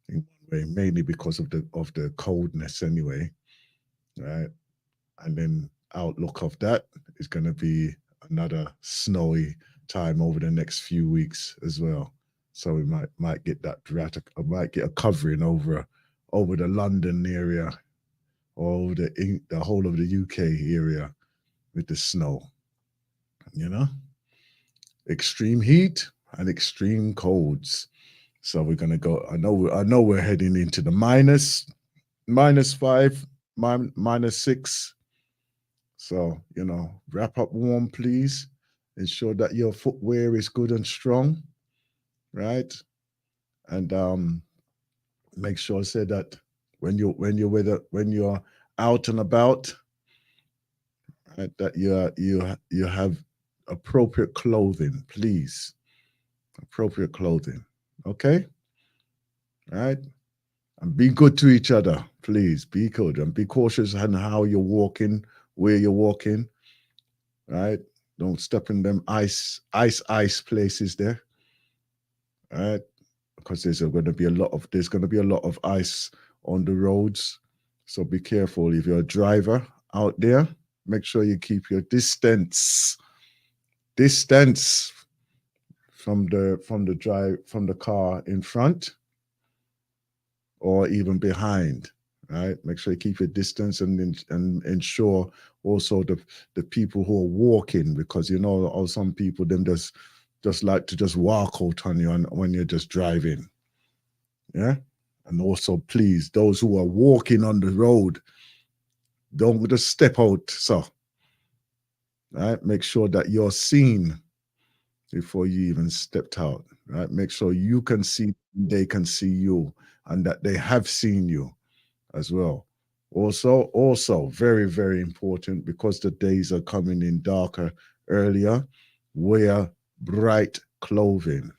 in one way, mainly because of the coldness anyway, right? And then outlook of that is going to be another snowy time over the next few weeks as well. So we might get that I might get a covering over the London area, or the whole of the UK area with the snow. Extreme heat and extreme colds. So we're gonna go. I know we're heading into the -5, -6. So, wrap up warm, please. Ensure that your footwear is good and strong, right? and make sure say that when you're out and about, right, that you have appropriate clothing, please. Appropriate clothing. Okay? All right? And be good to each other, please. Be good and be cautious on how you're walking, where you're walking. Right? Don't step in them ice places there. All right? Because there's going to be a lot of ice on the roads. So be careful. If you're a driver out there, make sure you keep your distance from the car in front or even behind. Right? Make sure you keep your distance and ensure also the people who are walking, because you know, or some people them just like to just walk out on you when you're just driving. Yeah. And also, please, those who are walking on the road, don't just step out. So, right, make sure that you're seen before you even stepped out. Right, make sure you can see, they can see you, and that they have seen you as well. Also, very, very important, because the days are coming in darker earlier, wear bright clothing,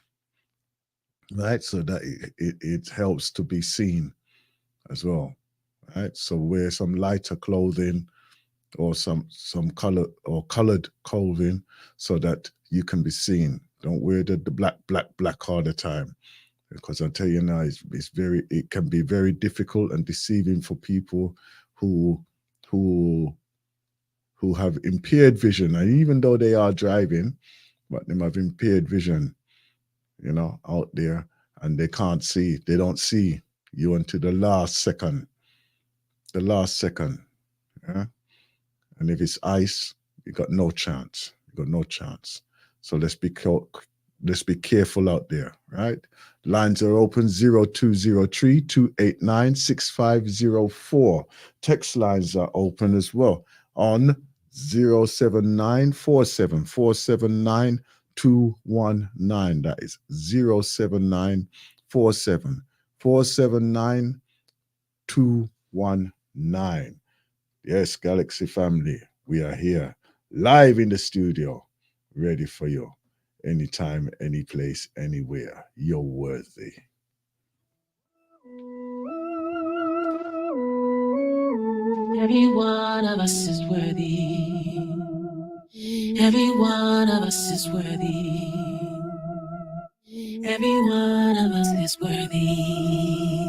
right? So that it helps to be seen as well, right? So wear some lighter clothing or some colored clothing so that you can be seen. Don't wear the black all the time, because I tell you now, it can be very difficult and deceiving for people who have impaired vision, and even though they are driving, but they have impaired vision, you know, out there, and they don't see you until the last second. Yeah? And if it's ice, you got no chance. So let's be careful out there, right? Lines are open 0203-289-6504. Text lines are open as well on 07947479219. That is 07947479219. Yes, Galaxy family, we are here live in the studio, ready for you. Anytime, any place, anywhere. You're worthy. Every one of us is worthy. Every one of us is worthy. Every one of us is worthy.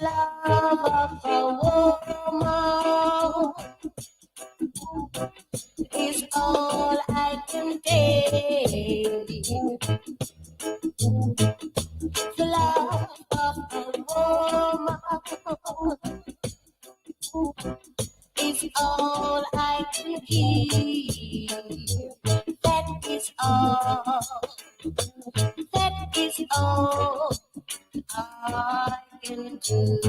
Love of a woman is all I can take. The love of a woman is all I can give. That is all I can do.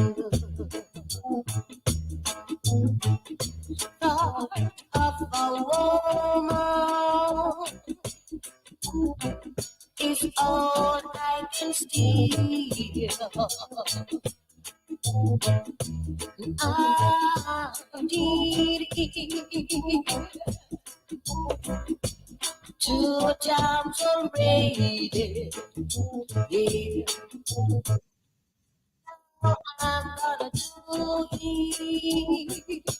Thought of a woman is all I can steal. I need two times already. Yeah. I'm gonna do it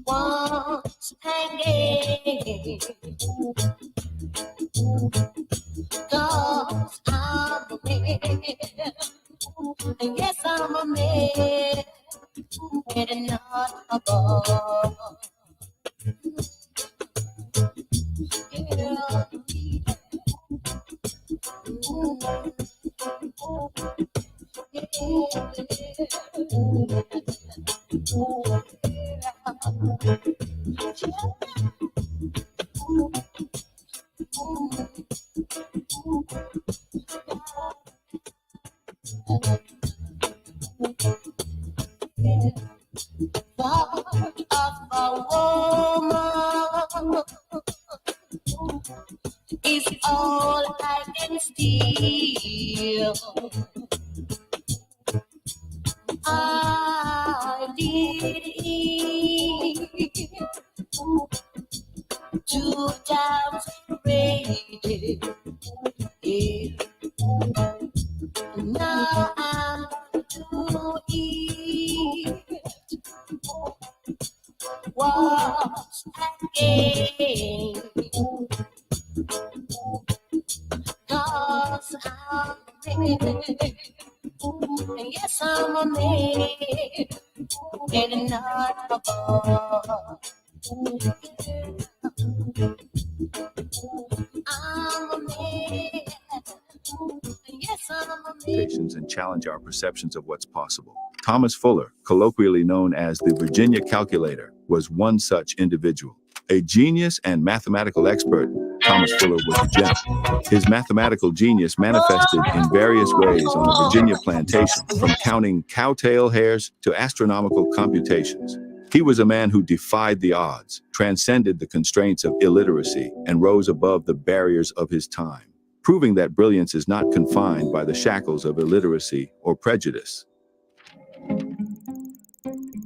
once again. 'Cause I'm a man. Yes, I'm a man, and not a boy. Yeah. Part of a woman is all I can steal. I did it 2 times rated. Now I'm doing once again. 'Cause I'm a man. Yes, I'm a man. And not a boy. I'm a man. Yes, I'm a man. And challenge our perceptions of what's possible. Thomas Fuller, colloquially known as the Virginia Calculator, was one such individual. A genius and mathematical expert, Thomas Fuller was a gem. His mathematical genius manifested in various ways on a Virginia plantation, from counting cowtail hairs to astronomical computations. He was a man who defied the odds, transcended the constraints of illiteracy, and rose above the barriers of his time, proving that brilliance is not confined by the shackles of illiteracy or prejudice.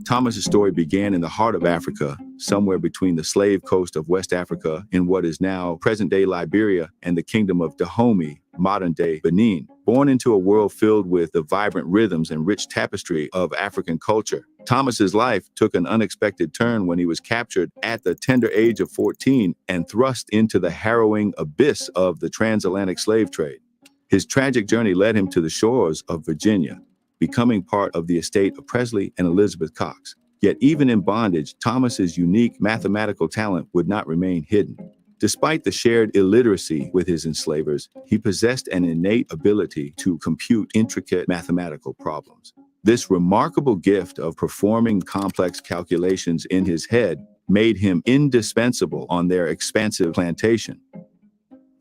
Thomas's story began in the heart of Africa, somewhere between the slave coast of West Africa in what is now present-day Liberia and the kingdom of Dahomey, modern-day Benin. Born into a world filled with the vibrant rhythms and rich tapestry of African culture, Thomas's life took an unexpected turn when he was captured at the tender age of 14 and thrust into the harrowing abyss of the transatlantic slave trade. His tragic journey led him to the shores of Virginia, becoming part of the estate of Presley and Elizabeth Cox. Yet even in bondage, Thomas's unique mathematical talent would not remain hidden. Despite the shared illiteracy with his enslavers, he possessed an innate ability to compute intricate mathematical problems. This remarkable gift of performing complex calculations in his head made him indispensable on their expansive plantation.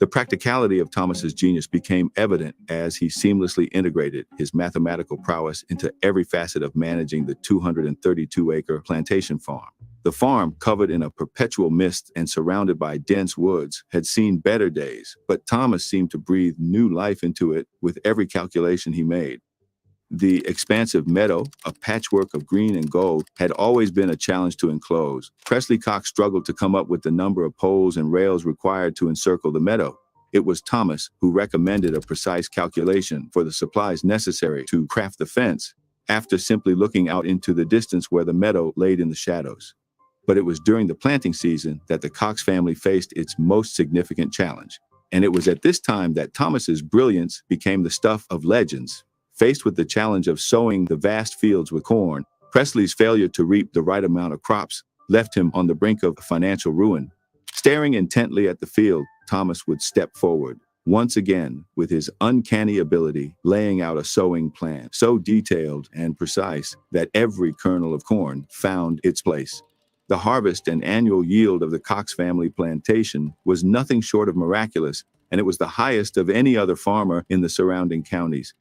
The practicality of Thomas's genius became evident as he seamlessly integrated his mathematical prowess into every facet of managing the 232-acre plantation farm. The farm, covered in a perpetual mist and surrounded by dense woods, had seen better days, but Thomas seemed to breathe new life into it with every calculation he made. The expansive meadow, a patchwork of green and gold, had always been a challenge to enclose. Presley Cox struggled to come up with the number of poles and rails required to encircle the meadow. It was Thomas who recommended a precise calculation for the supplies necessary to craft the fence, after simply looking out into the distance where the meadow laid in the shadows. But it was during the planting season that the Cox family faced its most significant challenge. And it was at this time that Thomas's brilliance became the stuff of legends. Faced with the challenge of sowing the vast fields with corn, Presley's failure to reap the right amount of crops left him on the brink of financial ruin. Staring intently at the field, Thomas would step forward, once again with his uncanny ability, laying out a sowing plan so detailed and precise that every kernel of corn found its place. The harvest and annual yield of the Cox family plantation was nothing short of miraculous, and it was the highest of any other farmer in the surrounding counties.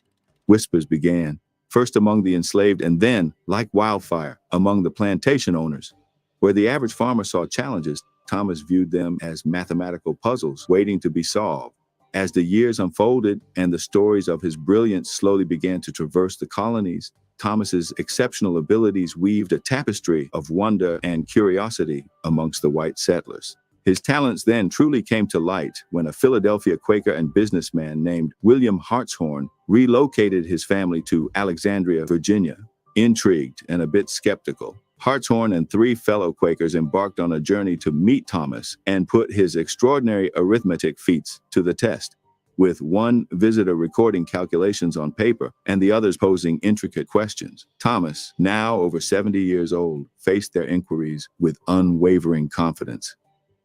Whispers began, first among the enslaved and then, like wildfire, among the plantation owners. Where the average farmer saw challenges, Thomas viewed them as mathematical puzzles waiting to be solved. As the years unfolded and the stories of his brilliance slowly began to traverse the colonies, Thomas's exceptional abilities weaved a tapestry of wonder and curiosity amongst the white settlers. His talents then truly came to light when a Philadelphia Quaker and businessman named William Hartshorne relocated his family to Alexandria, Virginia. Intrigued and a bit skeptical, Hartshorne and 3 fellow Quakers embarked on a journey to meet Thomas and put his extraordinary arithmetic feats to the test. With one visitor recording calculations on paper and the others posing intricate questions, Thomas, now over 70 years old, faced their inquiries with unwavering confidence.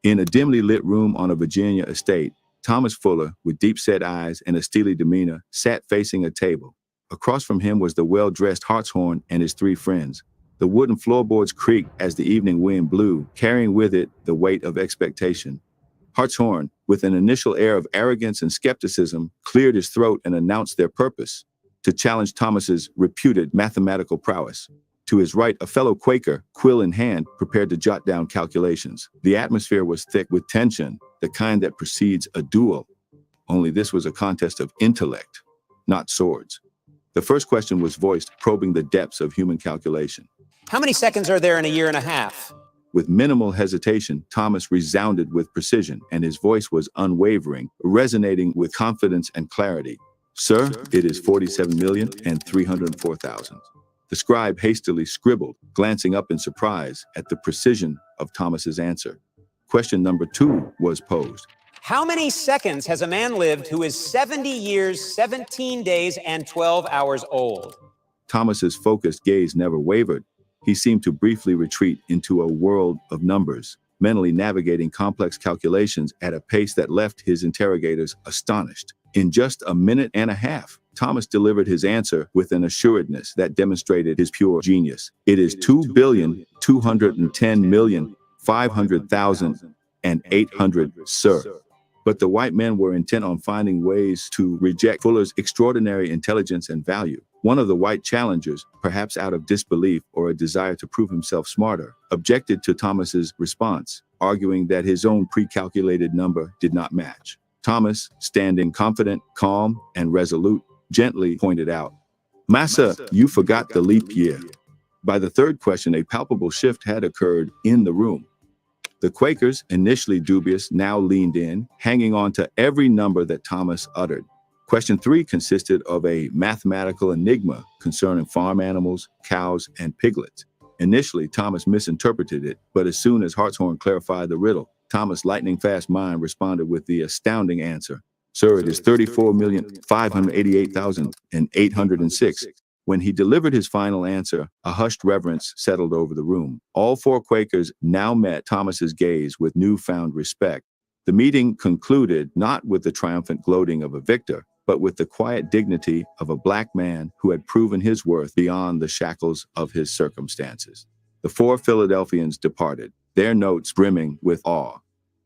In a dimly lit room on a Virginia estate, Thomas Fuller, with deep-set eyes and a steely demeanor, sat facing a table. Across from him was the well-dressed Hartshorn and his three friends. The wooden floorboards creaked as the evening wind blew, carrying with it the weight of expectation. Hartshorn, with an initial air of arrogance and skepticism, cleared his throat and announced their purpose: to challenge Thomas's reputed mathematical prowess. To his right, a fellow Quaker, quill in hand, prepared to jot down calculations. The atmosphere was thick with tension, the kind that precedes a duel. Only this was a contest of intellect, not swords. The first question was voiced, probing the depths of human calculation. How many seconds are there in a year and a half? With minimal hesitation, Thomas resounded with precision, and his voice was unwavering, resonating with confidence and clarity. Sir, it is 47,304,000. The scribe hastily scribbled, glancing up in surprise at the precision of Thomas's answer. Question number 2 was posed. How many seconds has a man lived who is 70 years, 17 days, and 12 hours old? Thomas's focused gaze never wavered. He seemed to briefly retreat into a world of numbers, mentally navigating complex calculations at a pace that left his interrogators astonished. In just a minute and a half, Thomas delivered his answer with an assuredness that demonstrated his pure genius. It is 2,210,500,800, sir. But the white men were intent on finding ways to reject Fuller's extraordinary intelligence and value. One of the white challengers, perhaps out of disbelief or a desire to prove himself smarter, objected to Thomas's response, arguing that his own pre-calculated number did not match. Thomas, standing confident, calm, and resolute, gently pointed out, "Massa, you forgot the leap year." By the third question, a palpable shift had occurred in the room. The Quakers, initially dubious, now leaned in, hanging on to every number that Thomas uttered. Question 3 consisted of a mathematical enigma concerning farm animals, cows, and piglets. Initially, Thomas misinterpreted it, but as soon as Hartshorn clarified the riddle, Thomas' lightning-fast mind responded with the astounding answer. Sir, it is 34,588,806. When he delivered his final answer, a hushed reverence settled over the room. All 4 Quakers now met Thomas's gaze with newfound respect. The meeting concluded not with the triumphant gloating of a victor, but with the quiet dignity of a black man who had proven his worth beyond the shackles of his circumstances. The 4 Philadelphians departed, their notes brimming with awe.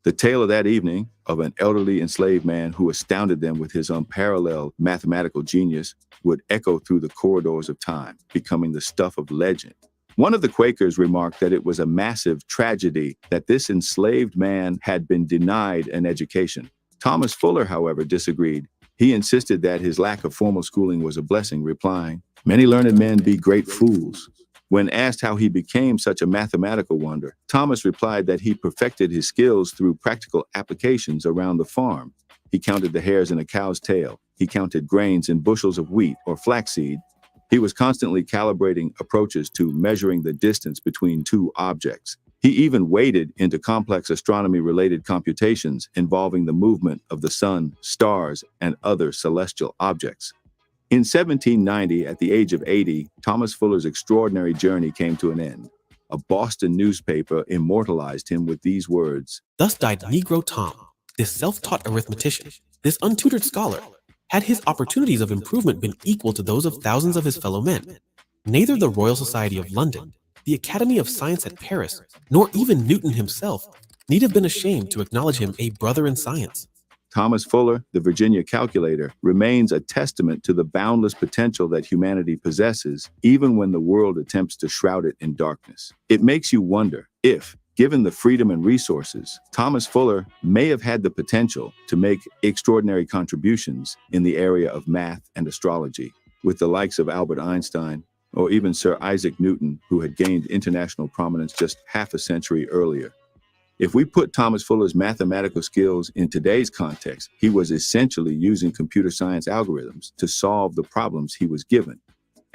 The tale of that evening, of an elderly enslaved man who astounded them with his unparalleled mathematical genius, would echo through the corridors of time, becoming the stuff of legend. One of the Quakers remarked that it was a massive tragedy that this enslaved man had been denied an education. Thomas Fuller, however, disagreed. He insisted that his lack of formal schooling was a blessing, replying, "Many learned men be great fools." When asked how he became such a mathematical wonder, Thomas replied that he perfected his skills through practical applications around the farm. He counted the hairs in a cow's tail. He counted grains in bushels of wheat or flaxseed. He was constantly calibrating approaches to measuring the distance between 2 objects. He even waded into complex astronomy-related computations involving the movement of the sun, stars, and other celestial objects. In 1790, at the age of 80, Thomas Fuller's extraordinary journey came to an end. A Boston newspaper immortalized him with these words, "Thus died Negro Tom, this self-taught arithmetician, this untutored scholar. Had his opportunities of improvement been equal to those of thousands of his fellow men, neither the Royal Society of London, the Academy of Science at Paris, nor even Newton himself need have been ashamed to acknowledge him a brother in science." Thomas Fuller, the Virginia calculator, remains a testament to the boundless potential that humanity possesses, even when the world attempts to shroud it in darkness. It makes you wonder if, given the freedom and resources, Thomas Fuller may have had the potential to make extraordinary contributions in the area of math and astrology, with the likes of Albert Einstein, or even Sir Isaac Newton, who had gained international prominence just half a century earlier. If we put Thomas Fuller's mathematical skills in today's context, he was essentially using computer science algorithms to solve the problems he was given.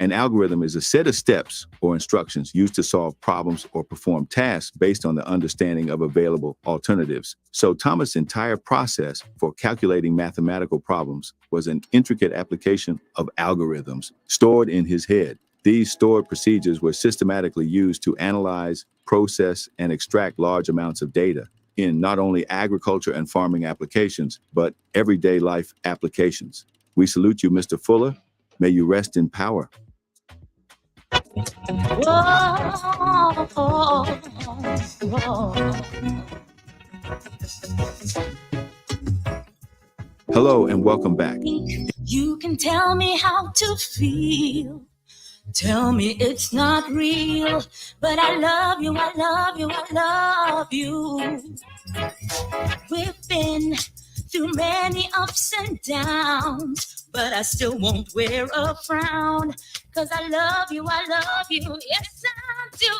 An algorithm is a set of steps or instructions used to solve problems or perform tasks based on the understanding of available alternatives. So Thomas' entire process for calculating mathematical problems was an intricate application of algorithms stored in his head. These stored procedures were systematically used to analyze, process, and extract large amounts of data in not only agriculture and farming applications, but everyday life applications. We salute you, Mr. Fuller. May you rest in power. Whoa, whoa. Hello and welcome back. You can tell me how to feel. Tell me it's not real, but I love you, I love you, I love you. We've been through many ups and downs, but I still won't wear a frown, 'cause I love you, yes I do.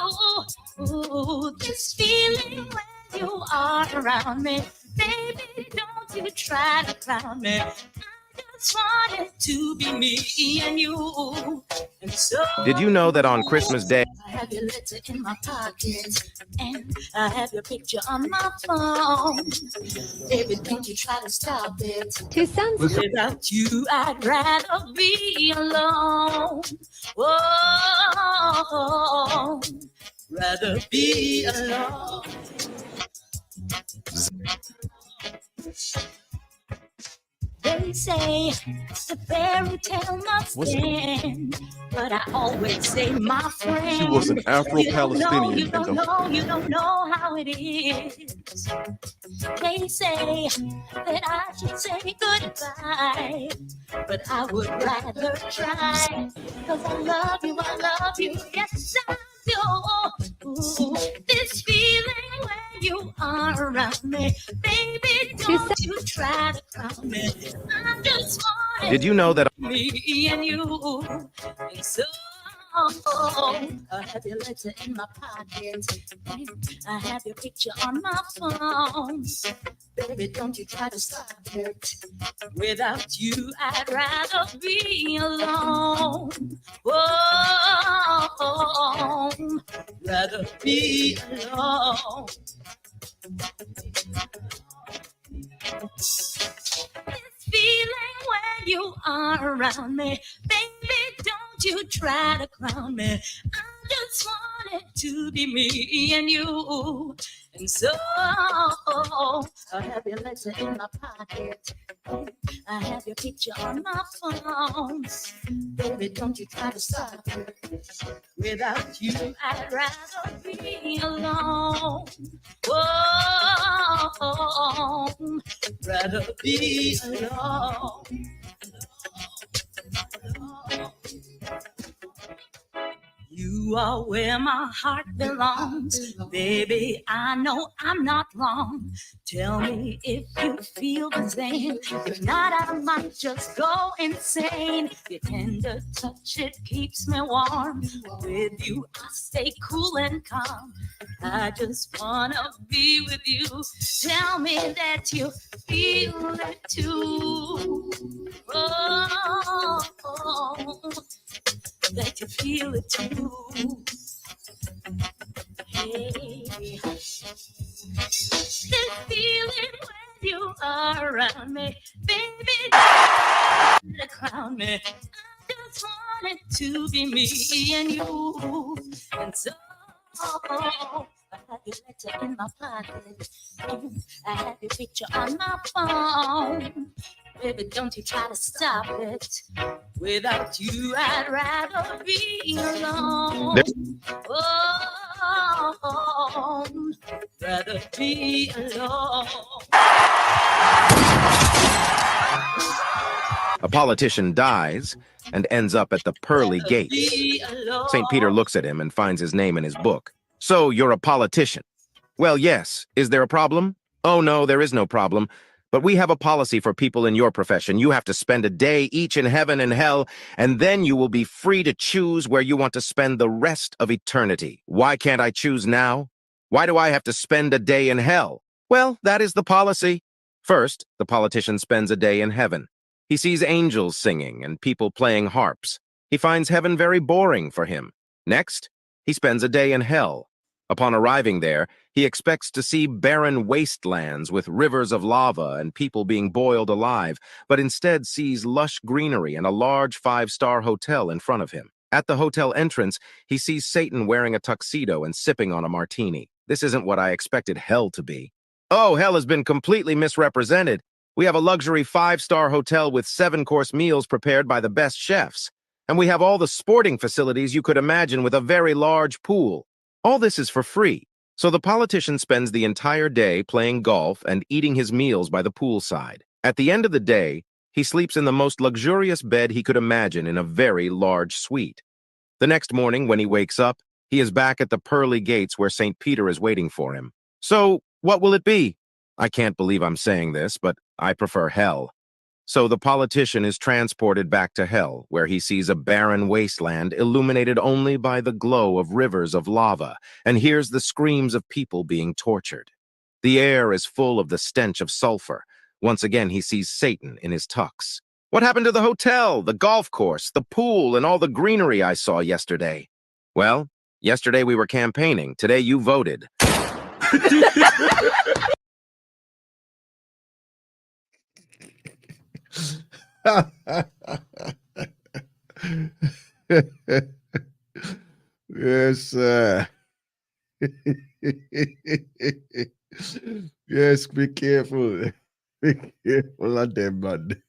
Ooh, this feeling when you are around me, baby, don't you try to clown me. I just wanted to be me and you. And so did you know that on Christmas Day, I have your letter in my pocket, and I have your picture on my phone. Baby, don't you try to stop it. Two sons. Without you, I'd rather be alone. Oh, rather be alone. They say the fairy tale must end, but I always say, my friend, She was an Afro-Palestinian. You don't know how it is. They say that I should say goodbye, but I would rather try, 'cause I love you, yes I do. Ooh, this feeling when you are around me, baby, don't you try to crown me. I just want did you know that me and you, and so I have your letter in my pocket, I have your picture on my phone. Baby, don't you try to stop it. Without you, I'd rather be alone. Oh, rather be alone. This feeling when you are around me, baby, don't you try to crown me. I just wanted to be me and you. And so I have your letter in my pocket, I have your picture on my phone. Baby, don't you try to stop it. Without you, I'd rather be alone. Oh, rather be alone. You are where my heart belongs. Baby, I know I'm not wrong. Tell me if you feel the same. If not, I might just go insane. Your tender touch, it keeps me warm. With you, I stay cool and calm. I just wanna be with you. Tell me that you feel it too. Oh, that you feel it too. Hey. This feeling when you are around me, baby, don't crown me. I just wanted to be me and you. And so I have your letter in my pocket, I have your picture on my phone. Baby, don't you try to stop it. Without you, I'd rather be alone. Oh, rather be alone. a politician dies and ends up at the pearly gates? St. Peter looks at him and finds his name in his book. So you're a politician? Well, yes. Is there a problem? Oh, no, there is no problem. But we have a policy for people in your profession. You have to spend a day each in heaven and hell, and then you will be free to choose where you want to spend the rest of eternity. Why can't I choose now? Why do I have to spend a day in hell? Well, that is the policy. First, the politician spends a day in heaven. He sees angels singing and people playing harps. He finds heaven very boring for him. Next, he spends a day in hell. Upon arriving there, he expects to see barren wastelands with rivers of lava and people being boiled alive, but instead sees lush greenery and a large 5-star hotel in front of him. At the hotel entrance, he sees Satan wearing a tuxedo and sipping on a martini. This isn't what I expected hell to be. Oh, hell has been completely misrepresented. We have a luxury 5-star hotel with 7-course meals prepared by the best chefs. And we have all the sporting facilities you could imagine with a very large pool. All this is for free. So the politician spends the entire day playing golf and eating his meals by the poolside. At the end of the day, he sleeps in the most luxurious bed he could imagine in a very large suite. The next morning, when he wakes up, he is back at the pearly gates where St. Peter is waiting for him. So, what will it be? I can't believe I'm saying this, but I prefer hell. So the politician is transported back to hell, where he sees a barren wasteland illuminated only by the glow of rivers of lava, and hears the screams of people being tortured. The air is full of the stench of sulfur. Once again, he sees Satan in his tux. What happened to the hotel, the golf course, the pool, and all the greenery I saw yesterday? Well, yesterday we were campaigning. Today you voted. Yes, sir. Yes, be careful. Be careful of them, man.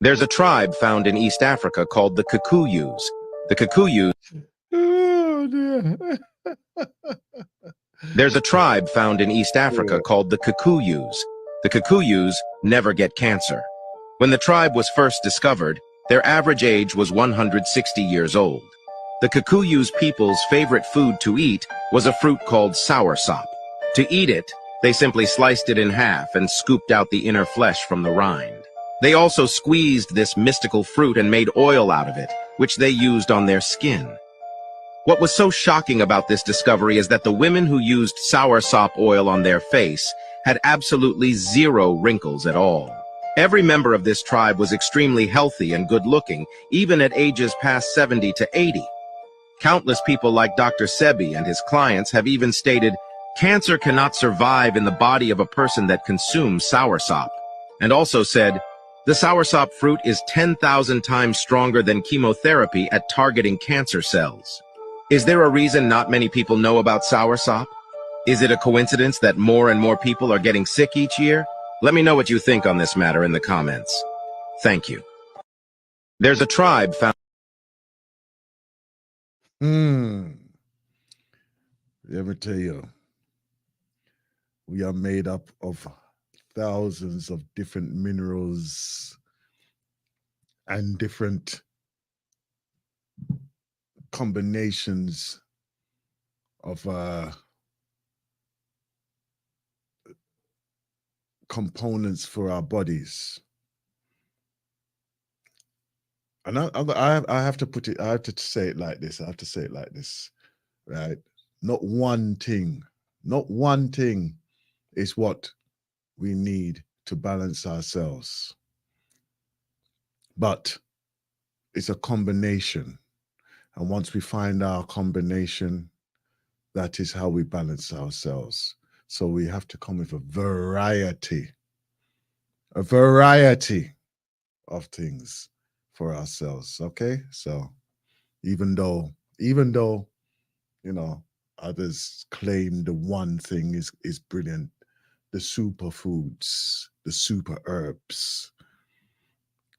There's a tribe found in East Africa called the Kikuyus. The Kikuyus... Oh, dear. There's a tribe found in East Africa called the Kikuyus. The Kikuyus never get cancer. When the tribe was first discovered, their average age was 160 years old. The Kikuyus people's favorite food to eat was a fruit called soursop. To eat it, they simply sliced it in half and scooped out the inner flesh from the rind. They also squeezed this mystical fruit and made oil out of it, which they used on their skin. What was so shocking about this discovery is that the women who used soursop oil on their face had absolutely 0 wrinkles at all. Every member of this tribe was extremely healthy and good-looking, even at ages past 70 to 80. Countless people like Dr. Sebi and his clients have even stated, cancer cannot survive in the body of a person that consumes soursop, and also said, the soursop fruit is 10,000 times stronger than chemotherapy at targeting cancer cells. Is there a reason not many people know about soursop? Is it a coincidence that more and more people are getting sick each year? Let me know what you think on this matter in the comments. Thank you. There's a tribe found... Let me tell you, we are made up of thousands of different minerals and different combinations of components for our bodies. And I have to put it, I have to say it like this. I have to say it like this, right? Not one thing is what we need to balance ourselves. But it's a combination. And once we find our combination, that is how we balance ourselves. So we have to come with a variety of things for ourselves. Okay. So even though, you know, others claim the one thing is brilliant, the superfoods, the super herbs.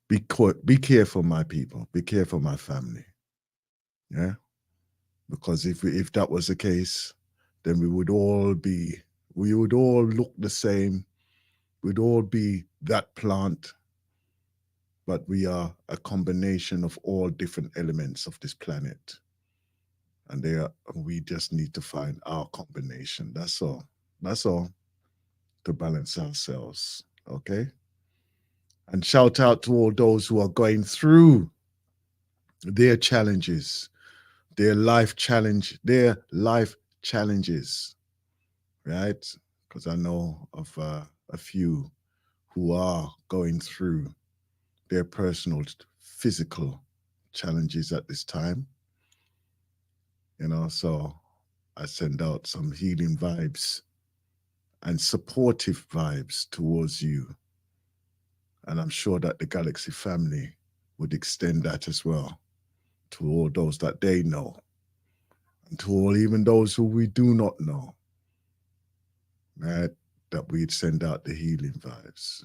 Be careful, my people. Be careful, my family. Yeah, because if that was the case, then we would all look the same. We'd all be that plant, but we are a combination of all different elements of this planet, and we just need to find our combination. That's all. That's all, to balance ourselves. Okay. And shout out to all those who are going through their challenges, their life challenges, right? Because I know of a few who are going through their personal physical challenges at this time. You know, so I send out some healing vibes and supportive vibes towards you. And I'm sure that the Galaxy family would extend that as well to all those that they know, and to all even those who we do not know, right? That we'd send out the healing vibes.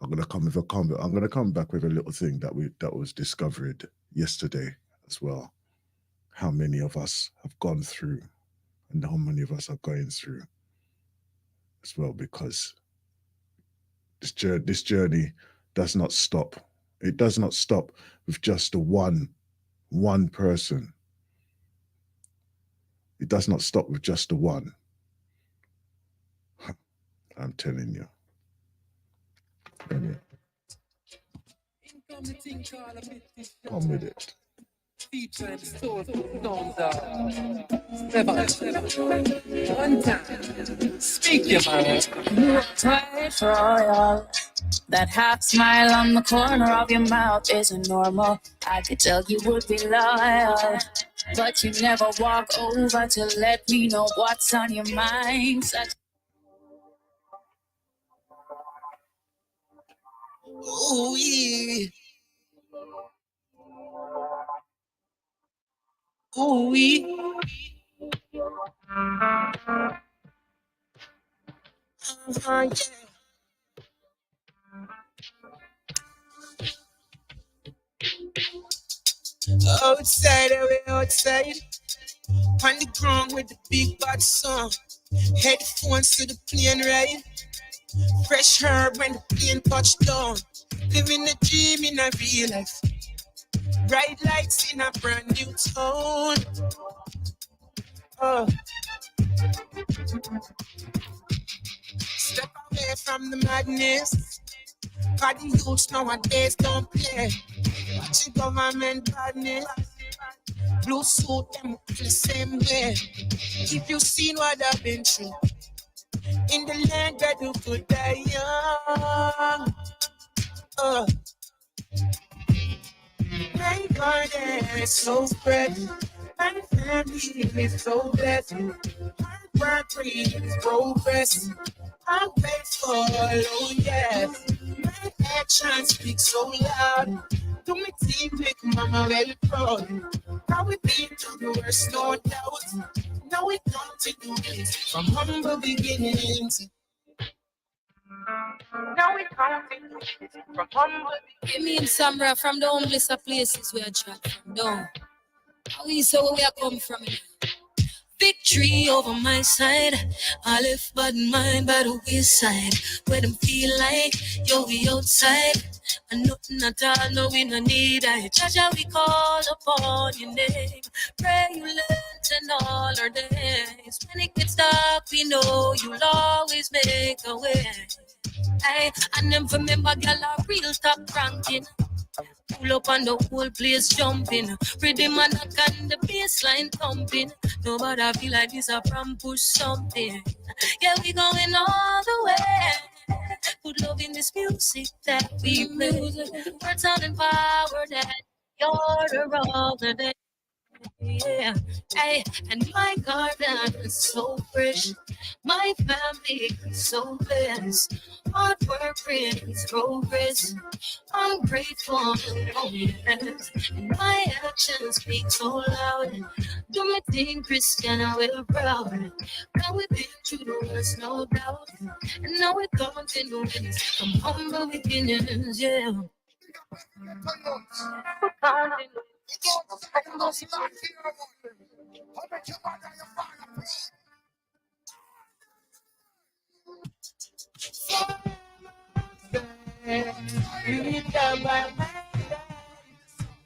I'm gonna come with a comment. I'm gonna come back with a little thing that was discovered yesterday as well. How many of us have gone through, and how many of us are going through as well, because this journey does not stop. It does not stop with just the one person. It does not stop with just the one. I'm telling you. Come with it. One time, speak your mind. Right royal. That half smile on the corner of your mouth isn't normal. I could tell you would be loyal, but you never walk over to let me know what's on your mind. Ooh, yeah. Ooh, yeah. Yeah. Outside, away outside. On the ground with the big bad sun. Headphones to the plane ride. Fresh herb when the plane touched down. Living a dream in a real life. Bright lights in a brand new town. Step away from the madness. Cause the youths nowadays don't play. Watch the government badness. Blue suit, them the same way. If you seen what I've been through, in the land where you could die young. My garden is so fresh. My family is so blessed. My work brings progress. I'm grateful, oh yes. My actions speak so loud. To my team, make mama well proud. Now we've been through the worst, no doubt. Now we come to do it from humble beginnings. Now we come to do it from humble beginnings. Give me in Samra from the humblest of places we are trapped from down. How we saw where we are coming from. Victory over my side. I left bad mind by the wayside. Where them feel like, yo, we outside. And nothing at all, no, we no need I. Jaja, we call upon your name. Pray you lengthen all our days. When it gets dark, we know you'll always make a way. Hey, and them remember, girl, a real top ranking. Pull up on the whole place jumping. Rhythm and knock on the baseline thumping. Nobody feel like this a prom push something. Yeah, we going all the way. Put love in this music that we play. Words sound and power that you're the other day. Yeah, hey, and my garden is so fresh. My family is so blessed. Hard work brings progress. I'm grateful, oh yes. And my actions speak so loud. Do my thing, Christian, I will proud. Now we've been through the worst, no doubt. And now we're continuing from humble beginnings, yeah.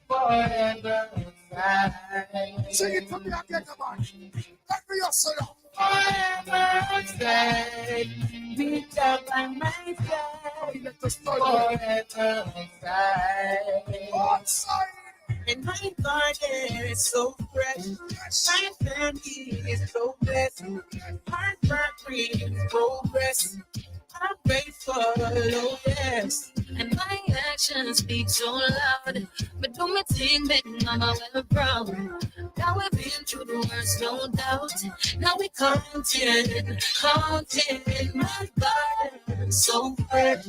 Forever sing it to me again, man. Let me also forever outside. Reach up by my side. Forever outside. And my garden is so fresh. My family is so blessed. Hard work brings progress. I'm grateful, oh yes. And my actions speak so loud. But do me thing, baby, I'm well proud. Now we've been through the worst, no doubt. Now we counting my garden so fresh.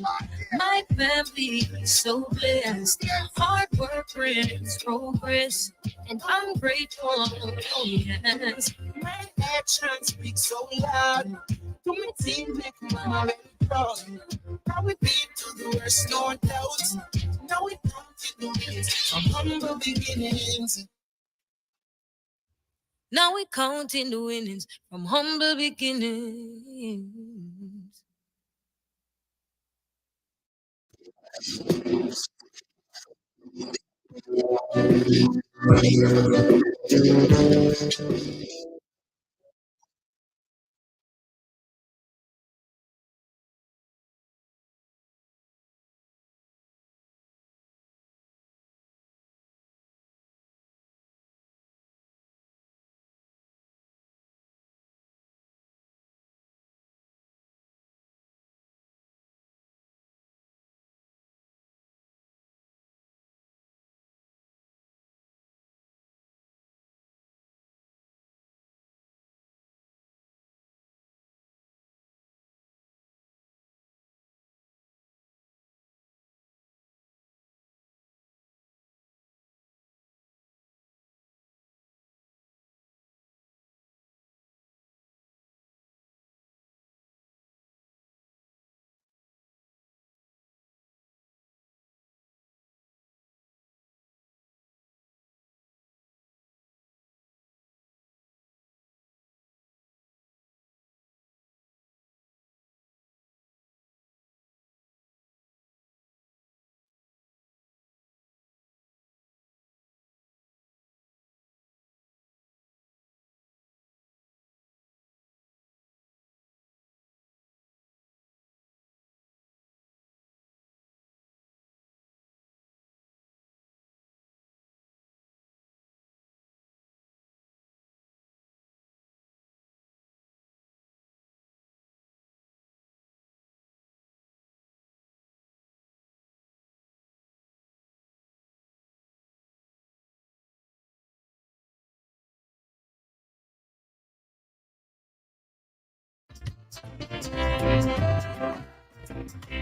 My family is so blessed. Hard work brings progress. And I'm grateful, oh yes. My actions speak so loud. To me team, make mama very proud. Now we been to the worse, no doubt. Now we counted the wins from humble beginnings. Now we counting the winnings from humble beginnings.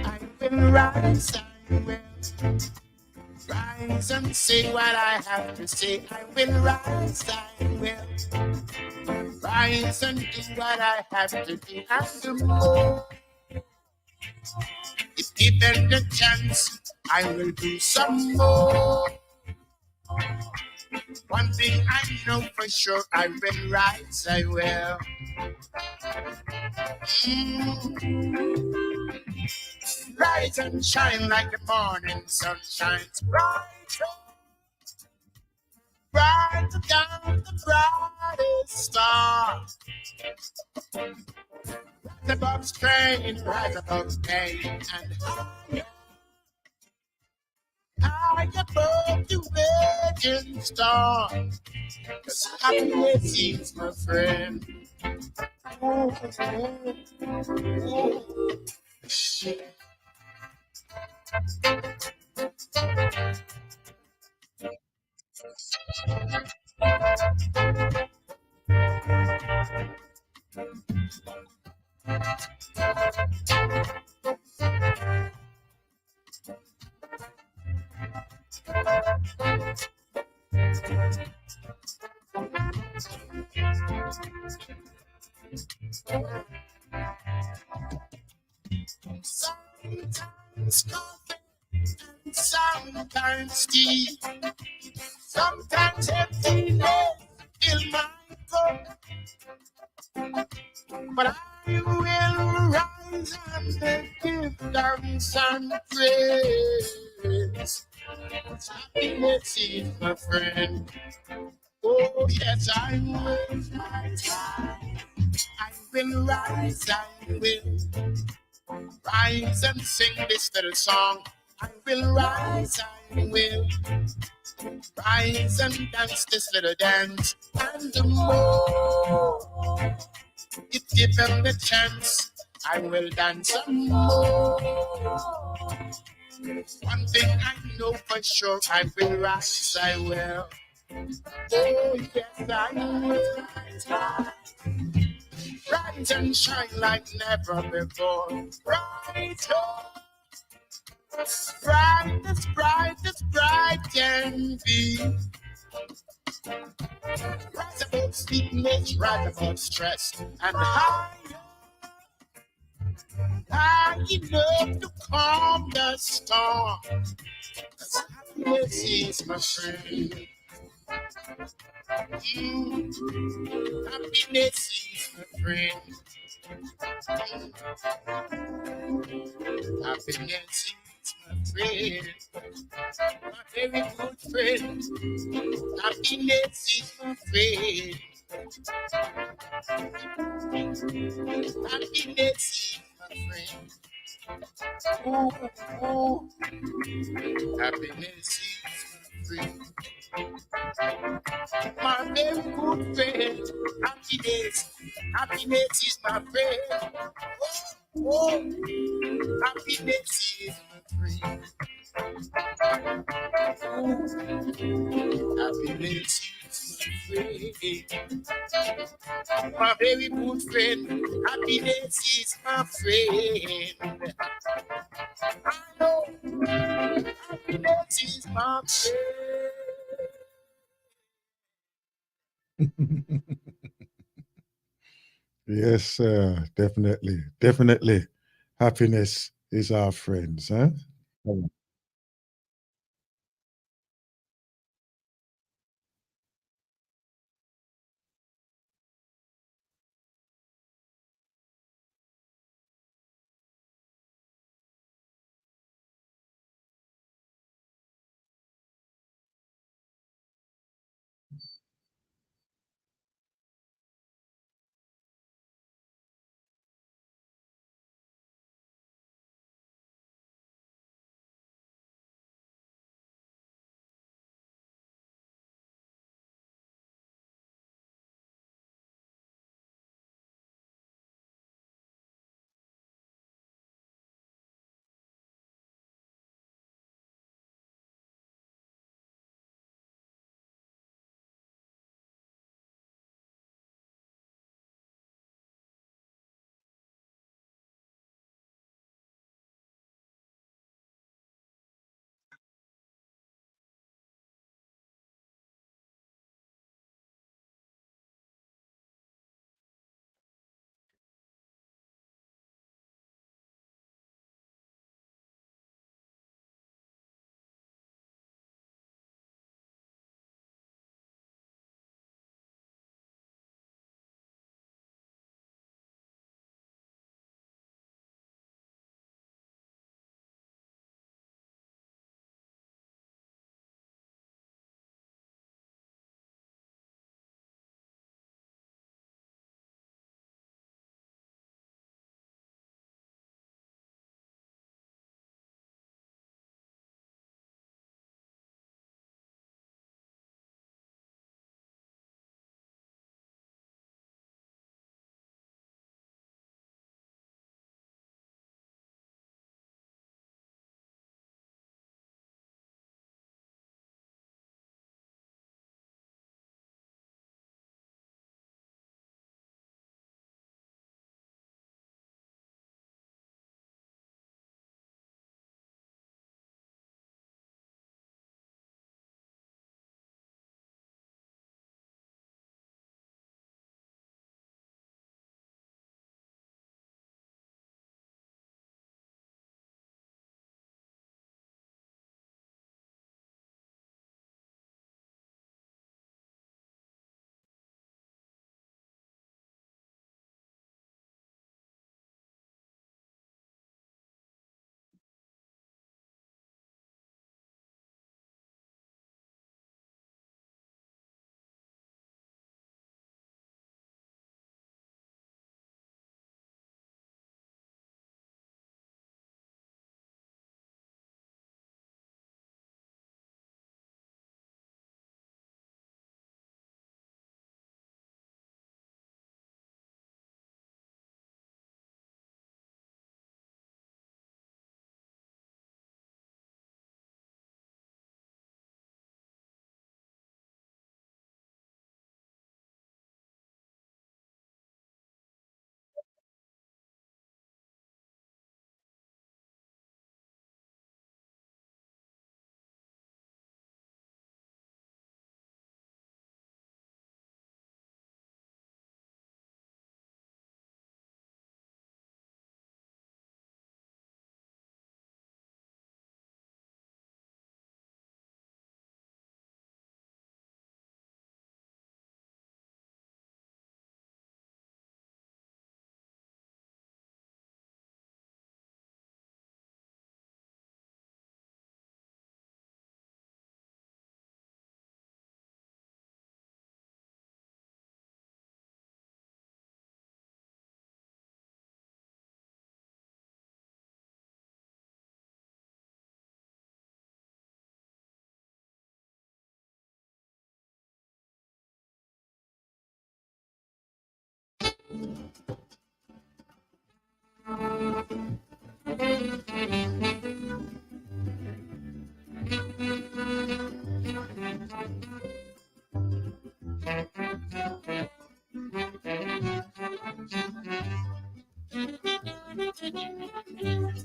I will rise, I will rise and say what I have to say. I will rise, I will rise and do what I have to do. And the more, if given the chance, I will do some more. One thing I know for sure, I will rise, I will. Rise and shine like the morning sun shines bright, bright down the brightest star. Rise above strain, rise above pain, and high above the raging storm. 'Cause happiness is my friend. Ooh, ooh, ooh. Sometimes coffee and sometimes tea. Sometimes emptiness fill my cup. But I will rise and give thanks and praise. Happiness is my friend. Oh yes, I will. I will rise, I will rise and sing this little song. I will rise, I will rise and dance this little dance. And the more, if given the chance, I will dance some more. One thing I know for sure, I will rise, I will. Oh yes, I will. Rise and shine like never before. Bright, brightest, brightest, bright can be. Rise above sickness, rise above stress, and higher, higher enough to calm the storm. 'Cause happiness is my friend. Happiness is my friend. Happiness is my friend. My very good friend. Happiness is my friend. Happiness is my friend. Ooh, ooh. Happiness is my friend. My very good friend. Happiness. Happiness is my friend. Oh, oh. Happiness is my friend. Oh, happiness is my friend. My very good friend. Happiness is my friend. I know happiness is my Yes, sir. Definitely. Definitely. Happiness is our friends, huh? Oh,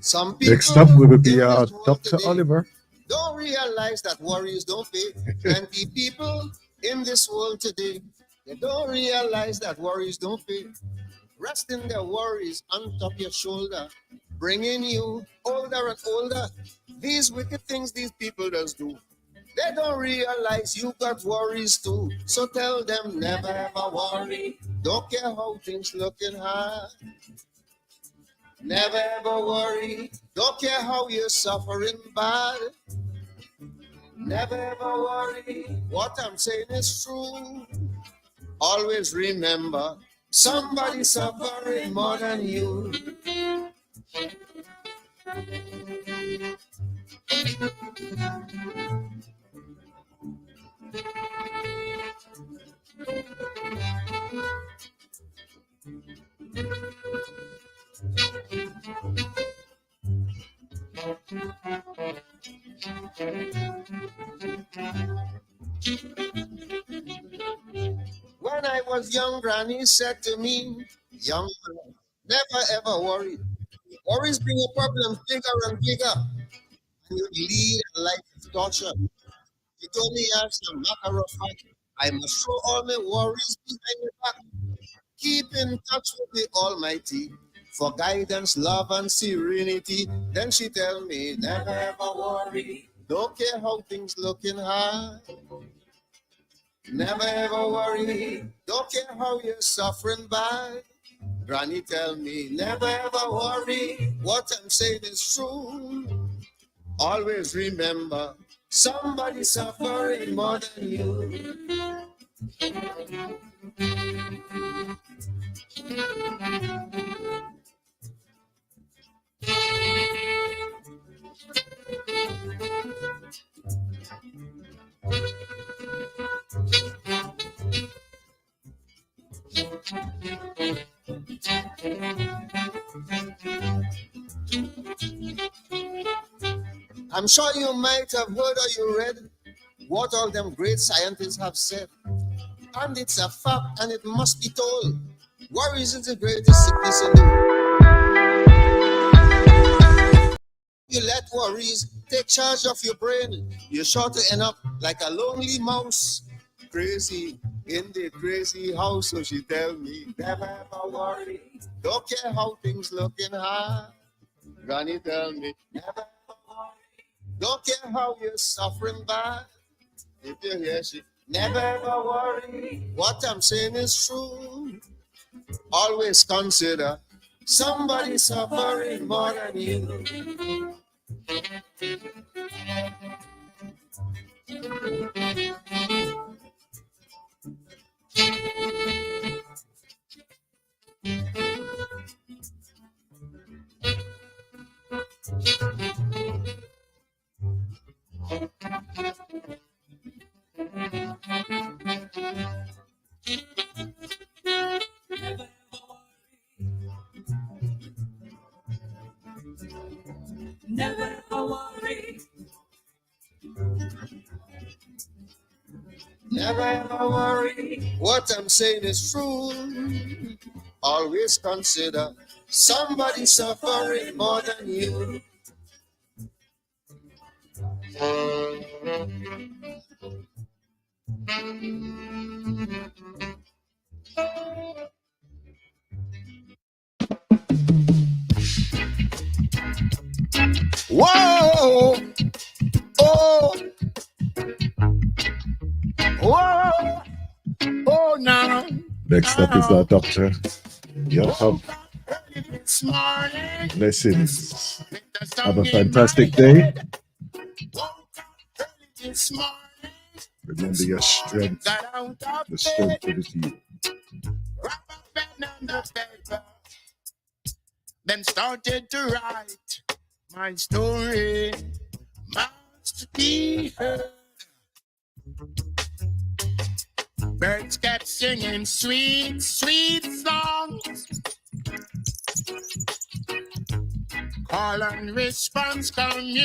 Some people Next up will be in this world Dr. today Oliver. don't realize that worries don't pay. Plenty people in this world today, they don't realize that worries don't pay. Resting their worries on top your shoulder, bringing you older and older. These wicked things these people just do. They don't realize you got worries too. So tell them never ever worry. Don't care how things looking hard. Never ever worry. Don't care how you're suffering bad. Never ever worry. What I'm saying is true. Always remember, somebody suffering more than you. When I was young, Granny said to me, young man, never ever worry. Worries bring your problems bigger and bigger, and you lead a life of torture. He told me as a matter of fact, I must throw all my worries behind my back. Keep in touch with the Almighty for guidance, love, and serenity. Then she tell me, never ever worry. Don't care how things looking hard. Never ever worry. Don't care how you're suffering bad. Granny tell me, never ever worry. What I'm saying is true. Always remember, somebody suffering more than you. I'm sure you might have heard or you read what all them great scientists have said. And it's a fact and it must be told. Worries is the greatest sickness in the world. You let worries take charge of your brain, you're sure to end up like a lonely mouse. Crazy in the crazy house, so she tell me, never ever worry. Don't care how things looking hard. Granny tell me, never ever worry. Don't care how you're suffering bad. If you hear she, never ever worry. What I'm saying is true. Always consider somebody suffering more than you. Never worry. Never ever worry. What I'm saying is true. Always consider somebody suffering more than you. Whoa! Oh! Whoa! Oh, now! Next up is our doctor. Jacob. Blessings. Have a fantastic day. Remember your strength. The strength of it you. Then started to write my story. Must be heard. Birds kept singing sweet, sweet songs. Call and response coming.